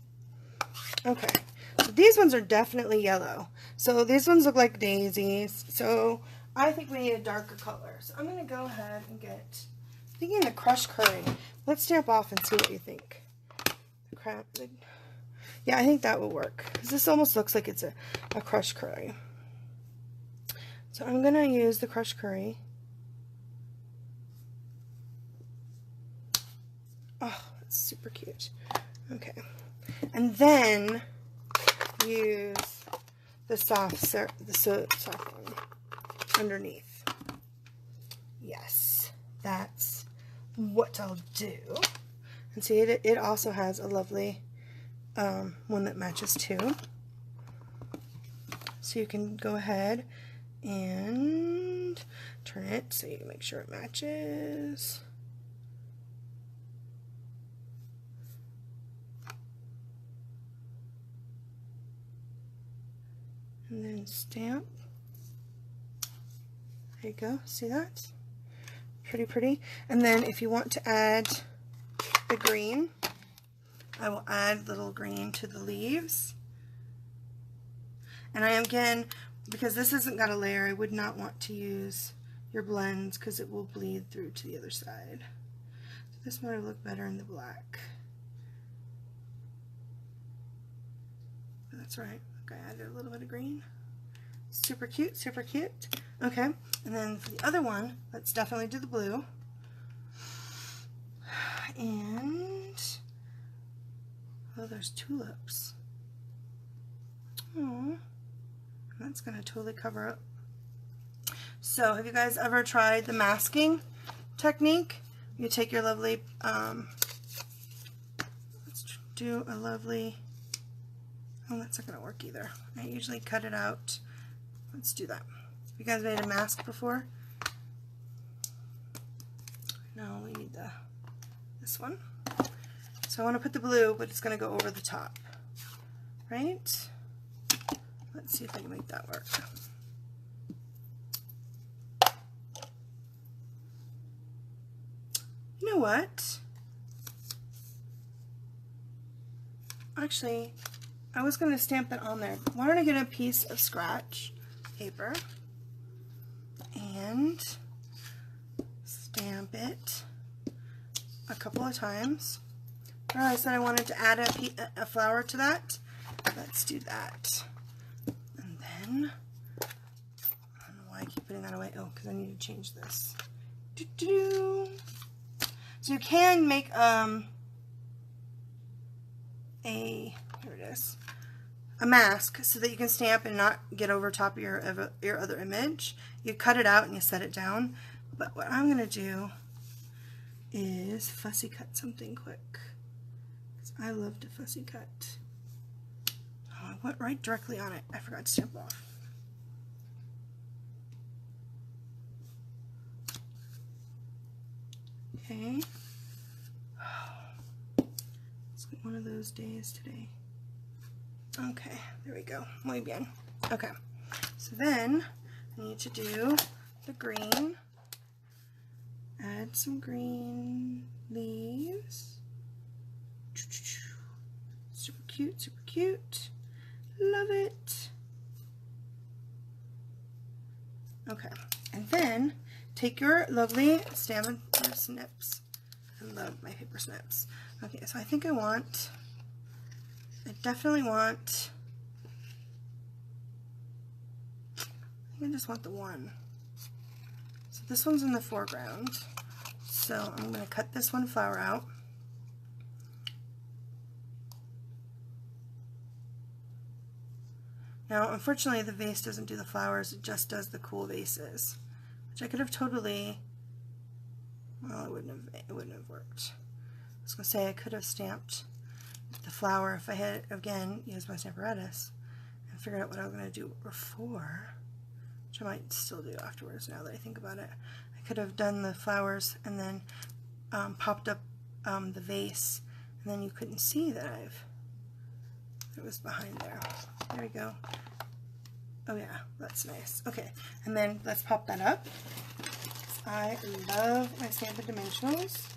Okay. So these ones are definitely yellow. So these ones look like daisies. So I think we need a darker color. So I'm going to go ahead and get, thinking the crushed curry. Let's stamp off and see what you think. Yeah, I think that will work. Because this almost looks like it's a crushed curry. So I'm going to use the crushed curry. Oh, that's super cute. Okay. And then use the soft one underneath. Yes, that's what I'll do. And see, it also has a lovely one that matches too. So you can go ahead and turn it so you make sure it matches. And then stamp. There you go. See that? Pretty. And then if you want to add the green, I will add little green to the leaves. And I, again, because this hasn't got a layer, I would not want to use your blends because it will bleed through to the other side. So this might look better in the black. That's right. Okay, I added a little bit of green. Super cute, super cute. Okay, and then for the other one, let's definitely do the blue. And, oh, there's tulips. Oh, that's going to totally cover up. So, have you guys ever tried the masking technique? You take your lovely, let's do a lovely, oh, that's not going to work either. I usually cut it out. Let's do that. Have you guys made a mask before? No, we need the this one. So I want to put the blue, but it's going to go over the top, right? Let's see if I can make that work. You know what? Actually, I was going to stamp that on there. Why don't I get a piece of scratch paper and stamp it a couple of times. Remember I said I wanted to add a flower to that? Let's do that. And then, I don't know why I keep putting that away. Oh, because I need to change this. So you can make here it is, a mask so that you can stamp and not get over top of your other image. You cut it out and you set it down. But what I'm going to do is fussy cut something quick. Because I love to fussy cut. Oh, I went right directly on it. I forgot to stamp off. Okay. It's like one of those days today. Okay, there we go. Muy bien. Okay, so then I need to do the green. Add some green leaves. Super cute, super cute. Love it. Okay, and then take your lovely Stampin' snips. I love my paper snips. Okay, so I think I definitely want, I just want the one. So this one's in the foreground. So I'm going to cut this one flower out. Now, unfortunately, the vase doesn't do the flowers, it just does the cool vases, which I could have totally, well, it wouldn't have worked. I was going to say I could have stamped the flower if I had, again, used my Stamparatus and figured out what I was going to do before, which I might still do afterwards now that I think about it. I could have done the flowers and then popped up the vase, and then you couldn't see that it was behind there. There we go. Oh yeah, that's nice. Okay, and then let's pop that up. I love my Stampin' Dimensionals.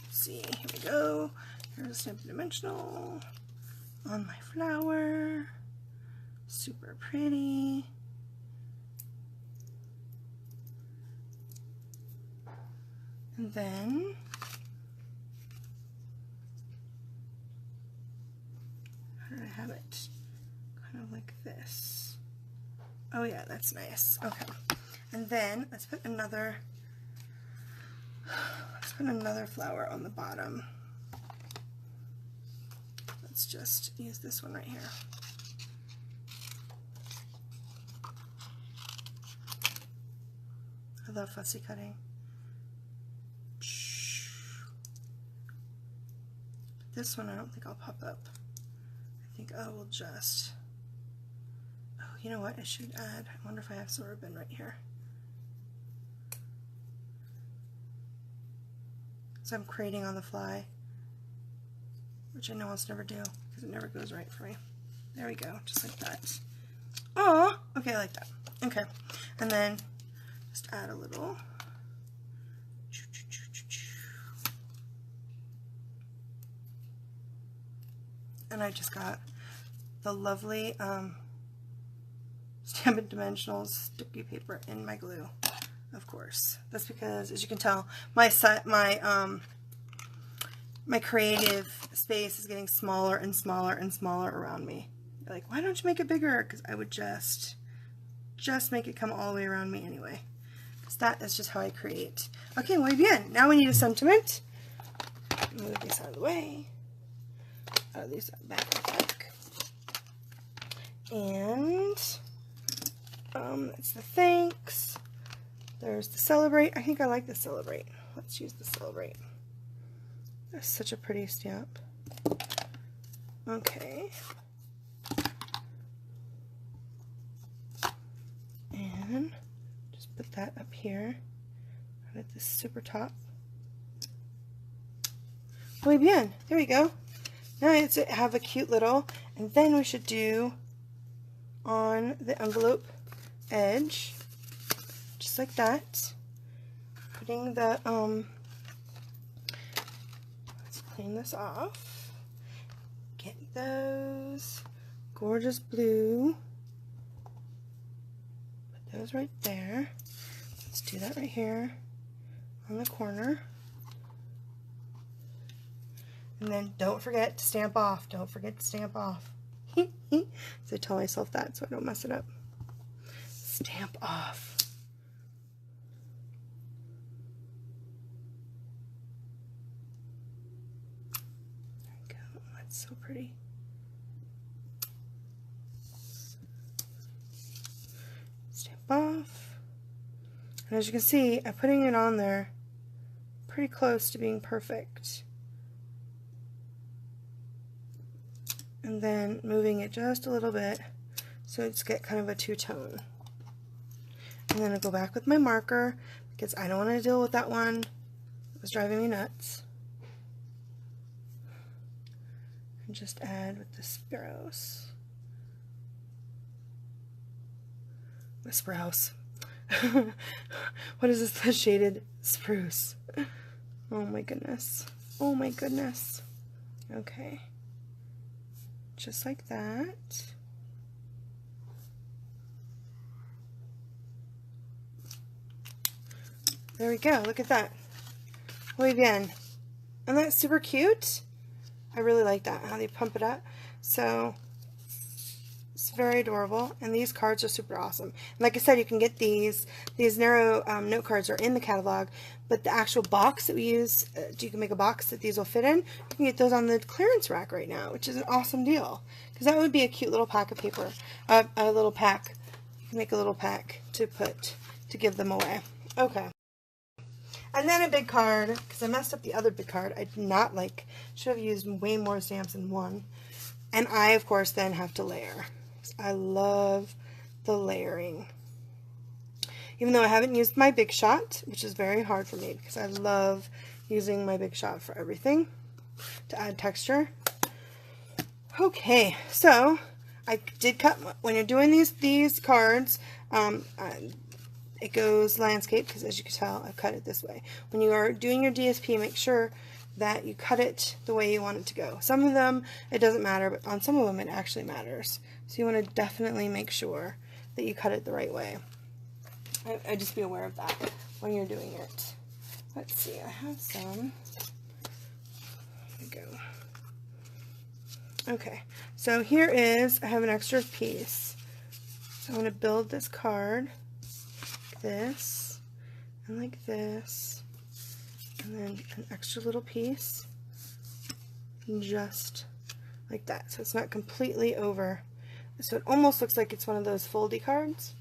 Let's see, here we go. Here's a Stampin' Dimensional on my flower. Super pretty. And then how do I have it? Kind of like this. Oh yeah, that's nice. Okay. And then let's put another flower on the bottom. Let's just use this one right here. I love fussy cutting. This one I don't think I'll pop up. I think I will just, oh, you know what I should add? I wonder if I have some ribbon right here. So I'm creating on the fly, which I know I'll never do because it never goes right for me. There we go, just like that. Oh, okay, I like that. Okay, and then just add a little. And I just got the lovely Stampin' Dimensionals sticky paper in my glue, of course. That's because, as you can tell, my creative space is getting smaller and smaller and smaller around me. You're like, why don't you make it bigger? Because I would just make it come all the way around me anyway. Because that is just how I create. Okay, muy bien. Now we need a sentiment. Move this out of the way. Out of these back. And that's the thanks. There's the celebrate. I think I like the celebrate. Let's use the celebrate. That's such a pretty stamp. Okay. And just put that up here. at the super top. Muy bien. There we go. Now it's have a cute little, and then we should do on the envelope edge, just like that. Putting the let's clean this off. Get those gorgeous blue. Put those right there. Let's do that right here on the corner. And then don't forget to stamp off. Don't forget to stamp off. So I tell myself that so I don't mess it up. Stamp off. There we go. That's so pretty. Stamp off. And as you can see, I'm putting it on there pretty close to being perfect. And then moving it just a little bit so it's get kind of a two-tone. And then I'll go back with my marker because I don't want to deal with that one. It was driving me nuts. And just add with the sparrows. The sprouse. What is this? The shaded spruce. Oh my goodness. Oh my goodness. Okay. Just like that. There we go. Look at that. Muy bien. And that's super cute. I really like that, how they pump it up. So it's very adorable. And these cards are super awesome. And like I said, you can get these narrow note cards are in the catalog, but the actual box that we use, you can make a box that these will fit in. You can get those on the clearance rack right now, which is an awesome deal. Because that would be a cute little pack of paper. A little pack. You can make a little pack to put, to give them away. Okay. And then a big card, because I messed up the other big card. I did not like, should have used way more stamps in one. And I, of course, then have to layer. I love the layering. Even though I haven't used my Big Shot, which is very hard for me because I love using my Big Shot for everything to add texture. Okay, so I did cut, when you're doing these cards, it goes landscape because as you can tell, I cut it this way. When you are doing your DSP, make sure that you cut it the way you want it to go. Some of them, it doesn't matter, but on some of them, it actually matters. So you want to definitely make sure that you cut it the right way. I just be aware of that when you're doing it. Let's see, I have some. There we go. Okay, so here is, I have an extra piece. So I'm going to build this card like this, and like this, and then an extra little piece, and just like that. So it's not completely over. So it almost looks like it's one of those foldy cards,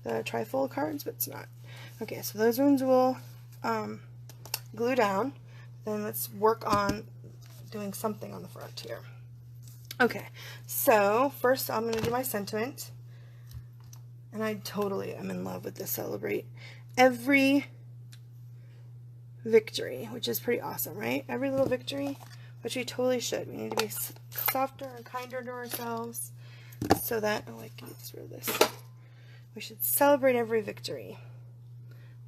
the trifold cards, but it's not. Okay, so those ones will glue down. Then let's work on doing something on the front here. Okay, so first I'm going to do my sentiment. And I totally am in love with this celebrate every victory, which is pretty awesome, right? Every little victory, which we totally should. We need to be softer and kinder to ourselves so that, oh, I can get through this. We should celebrate every victory.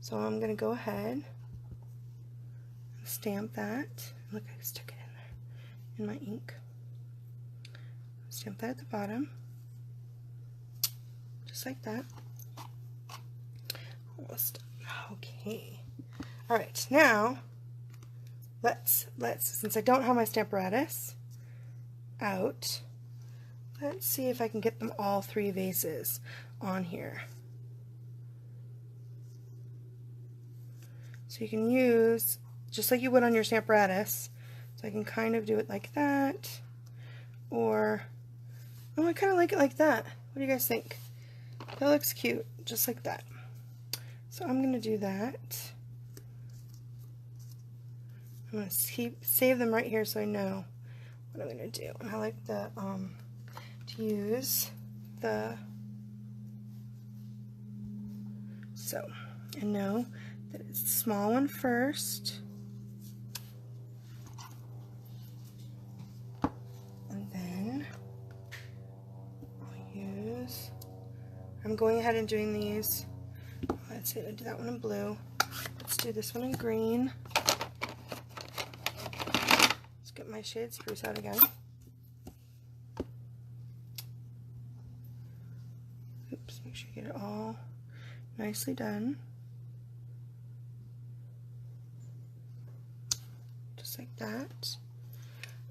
So I'm going to go ahead and stamp that. Look, I stuck it in there in my ink. Stamp that at the bottom. Just like that. Almost. Okay. Alright, now let's since I don't have my Stamparatus out, let's see if I can get them all three vases on here. So you can use just like you would on your Stamparatus. So I can kind of do it like that, or oh, I kind of like it like that. What do you guys think? That looks cute, just like that. So I'm going to do that. I'm going to save them right here so I know what I'm going to do. And I like the to use the, so, and know that it's the small one first. And then I'll use, I'm going ahead and doing these. Let's see, I do that one in blue. Let's do this one in green. Let's get my shade spruce out again. Oops, make sure you get it all nicely done. Just like that.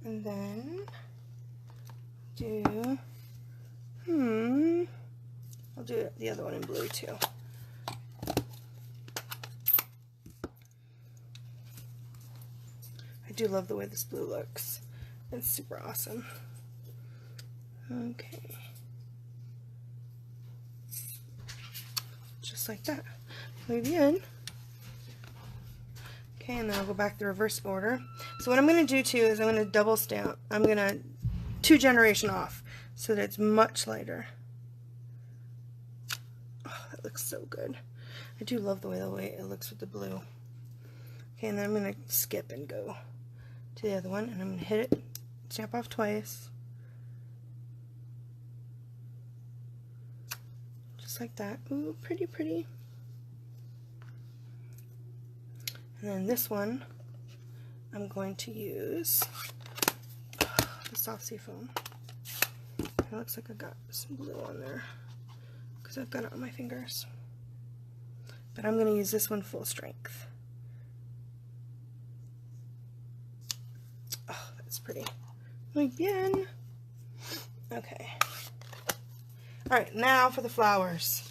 And then do, I'll do the other one in blue too. I do love the way this blue looks. It's super awesome. Okay. Just like that. Muy bien. Okay, and then I'll go back the reverse order. So what I'm going to do too is I'm going to double stamp. I'm going to 2 generation off so that it's much lighter. Oh, that looks so good. I do love the way it looks with the blue. Okay, and then I'm going to skip and go to the other one, and I'm going to hit it, stamp off twice. Just like that. Ooh, pretty, pretty. And then this one, I'm going to use the soft sea foam. It looks like I got some blue on there because I've got it on my fingers. But I'm going to use this one full strength. Oh, that's pretty. Muy bien. Okay. Alright, now for the flowers.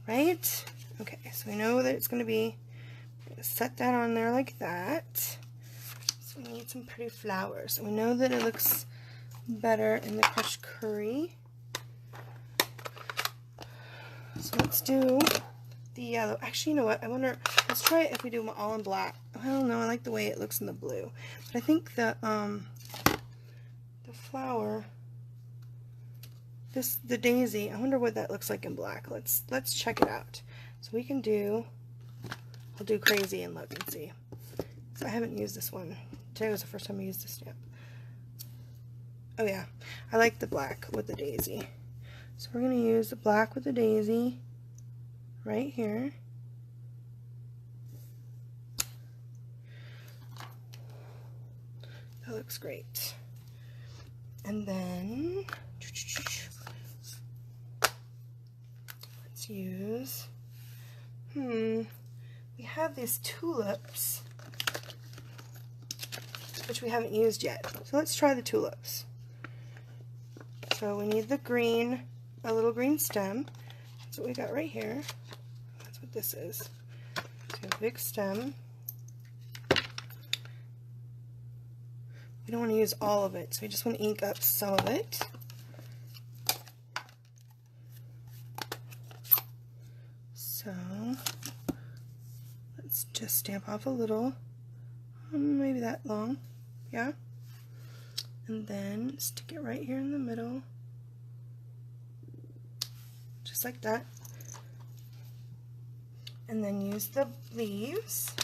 Right? Okay, so we know that it's going to be, set that on there like that. So we need some pretty flowers. And we know that it looks better in the crushed curry. So let's do the yellow. Actually, you know what? I wonder, let's try it if we do them all in black. I don't know, I like the way it looks in the blue. But I think the flower, the daisy, I wonder what that looks like in black. Let's check it out. So we can do, I'll do crazy and look and see. So I haven't used this one. Today was the first time I used this stamp. Oh yeah, I like the black with the daisy. So we're going to use the black with the daisy right here. That looks great. And then let's use, we have these tulips, which we haven't used yet. So let's try the tulips. So we need the green, a little green stem. That's what we got right here. That's what this is. So we have a big stem. We don't want to use all of it, so we just want to ink up some of it. So let's just stamp off a little, maybe that long, yeah. And then stick it right here in the middle, just like that. And then use the leaves.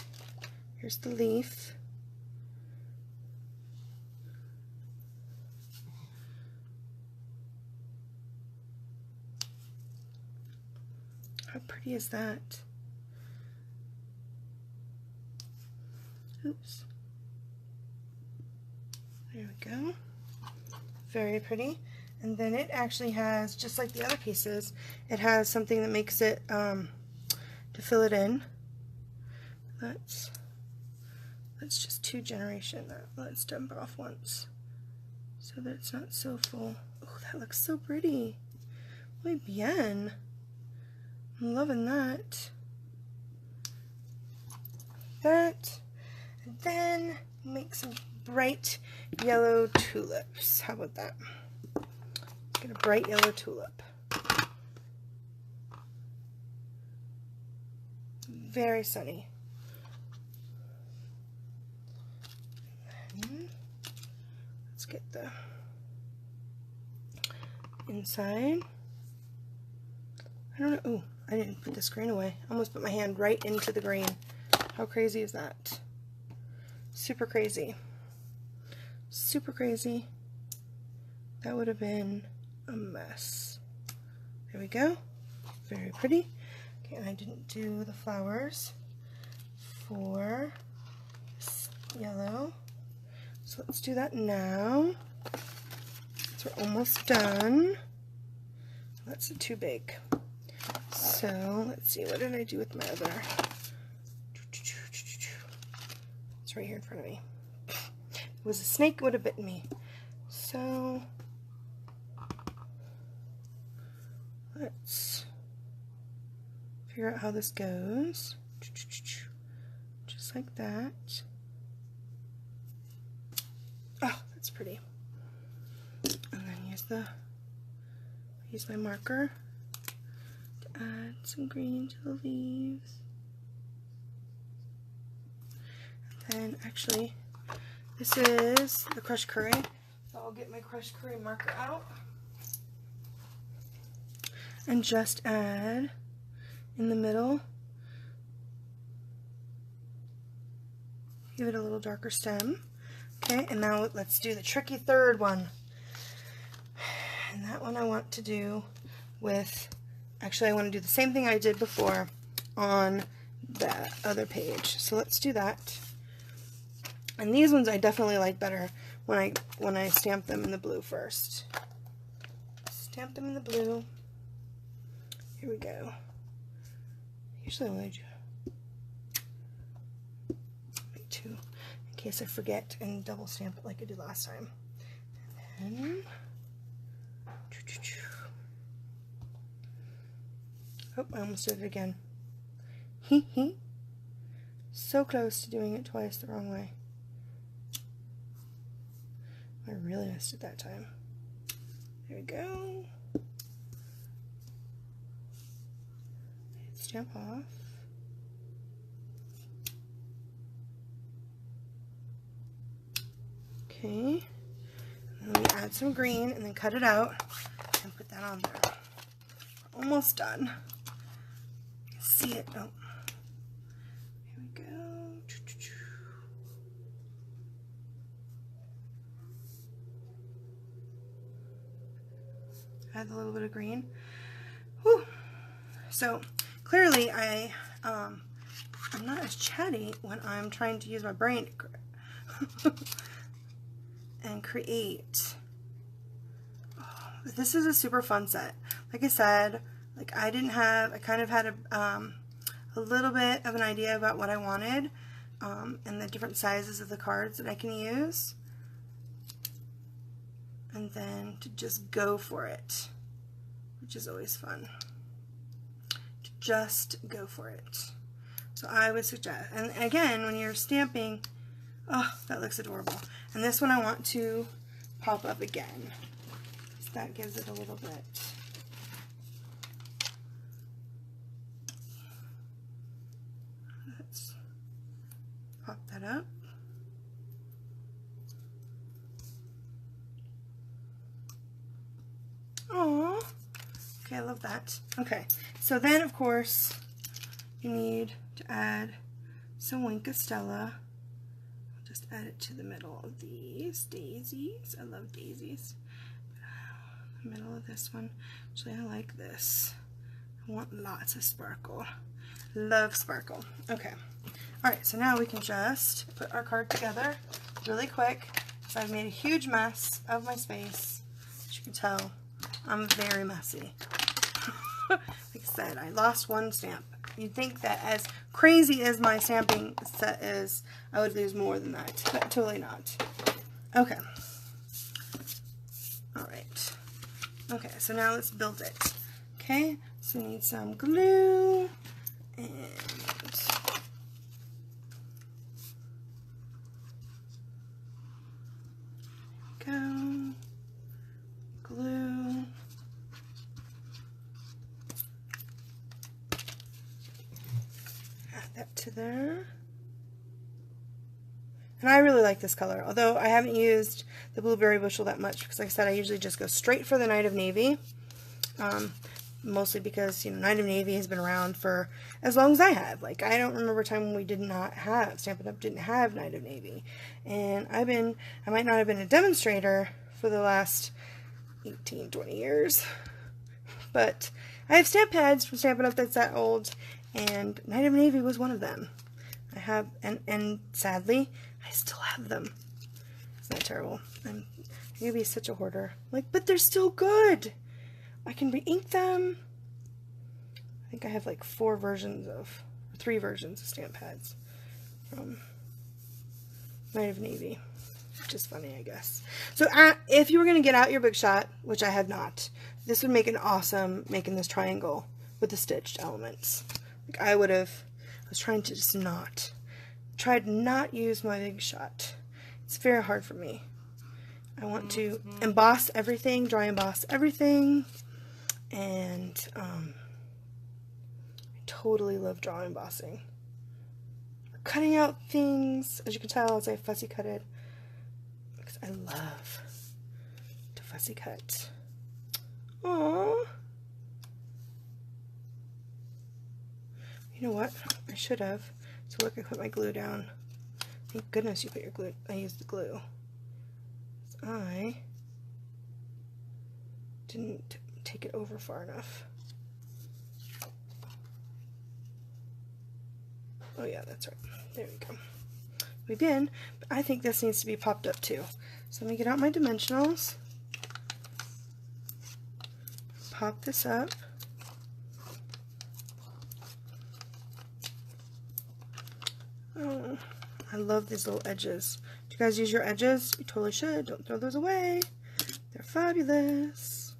Here's the leaf. How pretty is that? Oops. There we go. Very pretty. And then it actually has, just like the other pieces, it has something that makes it, to fill it in. Let's just 2 generation that. Let's dump off once so that it's not so full. Oh, that looks so pretty. Muy bien. I'm loving that. And then make some bright yellow tulips. How about that? Let's get a bright yellow tulip. Very sunny. And let's get the inside. I don't know. Ooh, I didn't put this green away. I almost put my hand right into the green. How crazy is that? Super crazy. Super crazy. That would have been a mess. There we go. Very pretty. Okay, and I didn't do the flowers for this yellow. So let's do that now. So we're almost done. That's too big. So let's see, what did I do with my other? It's right here in front of me. If it was a snake, it would have bitten me. So let's figure out how this goes. Just like that. Oh, that's pretty. And then use my marker to add some green to the leaves. And then actually, this is the crushed curry. So I'll get my crushed curry marker out and just add in the middle. Give it a little darker stem. Okay, and now let's do the tricky third one. And that one I want to do with, actually I want to do the same thing I did before on that other page. So let's do that. And these ones I definitely like better when I stamp them in the blue first. Stamp them in the blue. Here we go. Usually I do make two in case I forget and double stamp it like I did last time. And then oh, I almost did it again. Hee hee. So close to doing it twice the wrong way. I really missed it that time. There we go. Stamp off. Okay. And then we add some green and then cut it out and put that on there. We're almost done. See it. Oh. Here we go. Add a little bit of green. Whew. So clearly I'm not as chatty when I'm trying to use my brain and create. Oh, this is a super fun set. Like I said, like I kind of had a little bit of an idea about what I wanted and the different sizes of the cards that I can use. And then to just go for it, which is always fun. To just go for it. So I would suggest, and again, when you're stamping, oh, that looks adorable. And this one I want to pop up again. So that gives it a little bit. Let's pop that up. Aww. Okay, I love that. Okay, so then of course you need to add some Wink of Stella. I'll just add it to the middle of these daisies. I love daisies. The middle of this one. Actually, I like this. I want lots of sparkle. Love sparkle. Okay. Alright, so now we can just put our card together really quick. So I've made a huge mess of my space. As you can tell, I'm very messy. Like I said, I lost one stamp. You'd think that as crazy as my stamping set is, I would lose more than that, but totally not. Okay. Alright. Okay, so now let's build it. Okay, so we need some glue and go. Glue. Add that to there. And I really like this color, although I haven't used the Blueberry Bushel that much because, like I said, I usually just go straight for the Night of Navy. mostly because, you know, Night of Navy has been around for as long as I have. Like, I don't remember a time when we did not have, Stampin' Up! Didn't have Night of Navy. And I might not have been a demonstrator for the last 18, 20 years. But I have stamp pads from Stampin' Up! That's that old, and Night of Navy was one of them. I have, and sadly, I still have them. It's not terrible. I'm going to be such a hoarder. Like, but they're still good. I can re-ink them. I think I have like 3 versions of stamp pads from Night of Navy, which is funny, I guess. So if you were going to get out your Big Shot, which I have not, this would make an awesome, making this triangle with the stitched elements. Like, I was trying to just tried not use my Big Shot. It's very hard for me. I want to emboss everything, dry emboss everything, and I totally love dry embossing. Cutting out things, as you can tell, as I fussy cut it, because I love to fussy cut. Aww. You know what? I should have. So look, I put my glue down. Thank goodness you put your glue. I used the glue. I didn't take it over far enough. Oh yeah, that's right. There we go. We've been, but I think this needs to be popped up too. So let me get out my dimensionals. Pop this up. Oh, I love these little edges. Do you guys use your edges? You totally should. Don't throw those away. They're fabulous.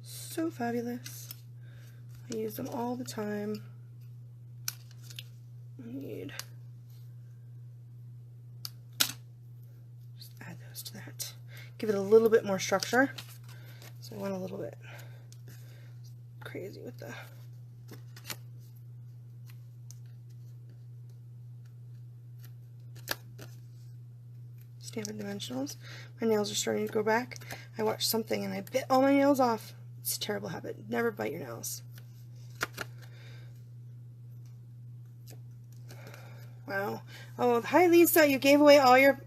So fabulous. I use them all the time. I need just add those to that. Give it a little bit more structure. So I went a little bit crazy with the Stampin' Dimensionals. My nails are starting to grow back. I watched something and I bit all my nails off. It's a terrible habit. Never bite your nails. Wow. Oh, hi Lisa. You gave away all your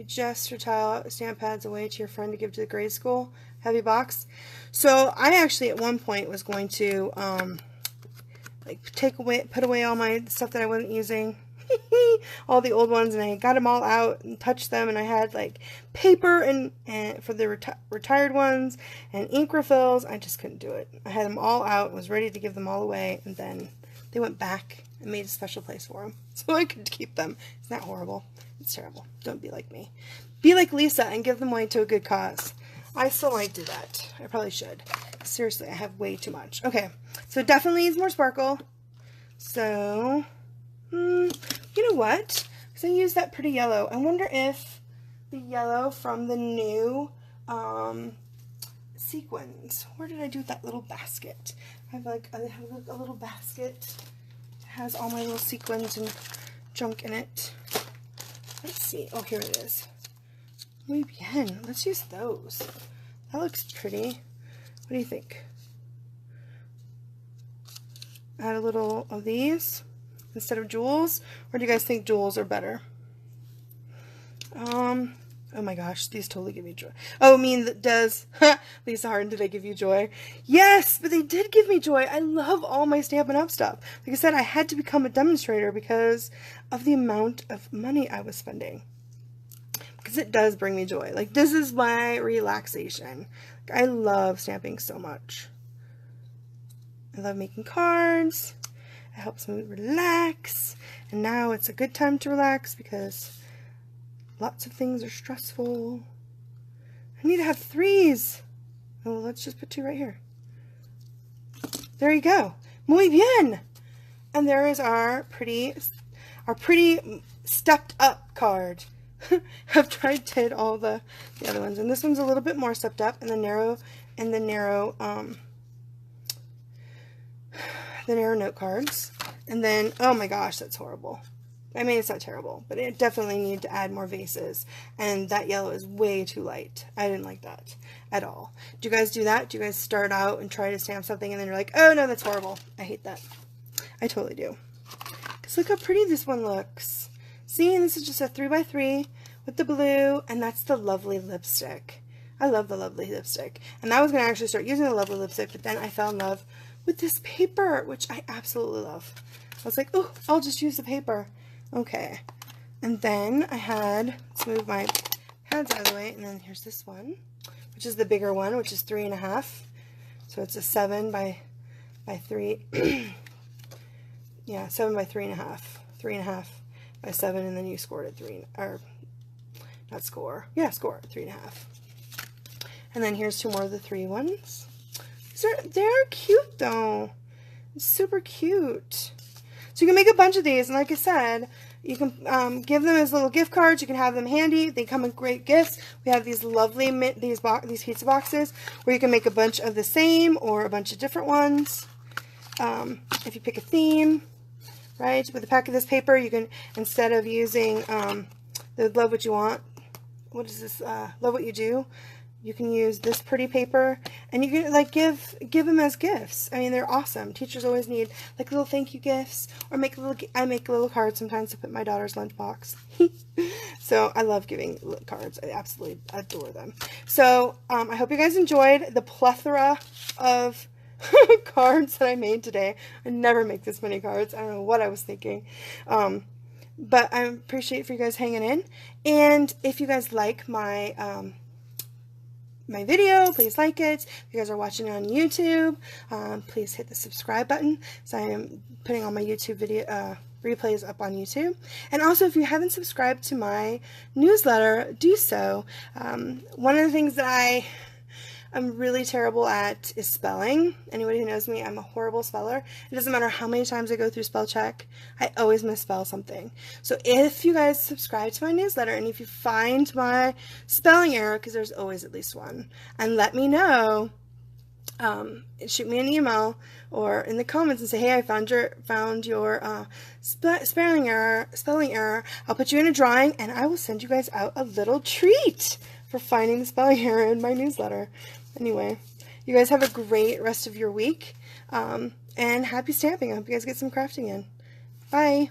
gesture tile stamp pads away to your friend to give to the grade school. Heavy box. So I actually at one point was going to like put away all my stuff that I wasn't using. All the old ones, and I got them all out and touched them, and I had like paper and for the retired ones and ink refills. I just couldn't do it. I had them all out and was ready to give them all away, and then they went back and made a special place for them so I could keep them. Isn't that horrible? It's terrible. Don't be like me. Be like Lisa and give them away to a good cause. I still might do that. I probably should. Seriously, I have way too much. Okay, so it definitely needs more sparkle. So you know what? Because I used that pretty yellow. I wonder if the yellow from the new sequins. Where did I do that little basket? I have a little basket. It has all my little sequins and junk in it. Let's see. Oh, here it is. Muy bien. Let's use those. That looks pretty. What do you think? Add a little of these instead of jewels, or do you guys think jewels are better? Oh my gosh, these totally give me joy. Oh, I mean, does Lisa Harden, did I give you joy? Yes, but they did give me joy. I love all my Stampin' Up! Stuff. Like I said, I had to become a demonstrator because of the amount of money I was spending. Because it does bring me joy. Like, this is my relaxation. Like, I love stamping so much. I love making cards. It helps me relax, and now it's a good time to relax because lots of things are stressful. I need to have 3s. Oh, let's just put 2 right here. There you go. Muy bien. And there is our pretty stepped up card. I've tried to hit all the other ones, and this one's a little bit more stepped up, and the narrow note cards. And then, oh my gosh, that's horrible. I mean, it's not terrible, but it definitely need to add more vases. And that yellow is way too light. I didn't like that at all. Do you guys do that? Do you guys start out and try to stamp something and then you're like, oh no, that's horrible. I hate that. I totally do. Because look how pretty this one looks. See, and this is just a 3x3 with the blue, and that's the lovely lipstick. I love the lovely lipstick. And I was going to actually start using the lovely lipstick, but then I fell in love with this paper, which I absolutely love. I was like, oh, I'll just use the paper. Okay. And then I had, let's move my pads out of the way, and then here's this one, which is the bigger one, which is 3.5. So it's a 7 by 3. Yeah, 7 by 3.5. 3.5 by 7, and then you scored at 3, or not score. Yeah, score at 3.5. And then here's 2 more of the 3 ones. They're cute though. It's super cute. So you can make a bunch of these, and like I said, you can give them as little gift cards. You can have them handy. They come in great gifts. We have these lovely these pizza boxes where you can make a bunch of the same or a bunch of different ones. If you pick a theme, right, with a pack of this paper, you can, instead of using the Love What You Want, what is this, Love What You Do, you can use this pretty paper, and you can like give them as gifts. I mean, they're awesome. Teachers always need like little thank you gifts, or I make little cards sometimes to put in my daughter's lunchbox. So I love giving cards. I absolutely adore them. So I hope you guys enjoyed the plethora of cards that I made today. I never make this many cards. I don't know what I was thinking. But I appreciate for you guys hanging in. And if you guys like my my video, please like it. If you guys are watching on YouTube, please hit the subscribe button. So I am putting all my YouTube video replays up on YouTube. And also, if you haven't subscribed to my newsletter, do so. One of the things that I'm really terrible at is spelling. Anybody who knows me, I'm a horrible speller. It doesn't matter how many times I go through spell check, I always misspell something. So if you guys subscribe to my newsletter, and if you find my spelling error, because there's always at least one, and let me know, shoot me an email or in the comments and say, hey, I found your spelling error. I'll put you in a drawing, and I will send you guys out a little treat for finding the spelling error in my newsletter. Anyway, you guys have a great rest of your week, and happy stamping. I hope you guys get some crafting in. Bye.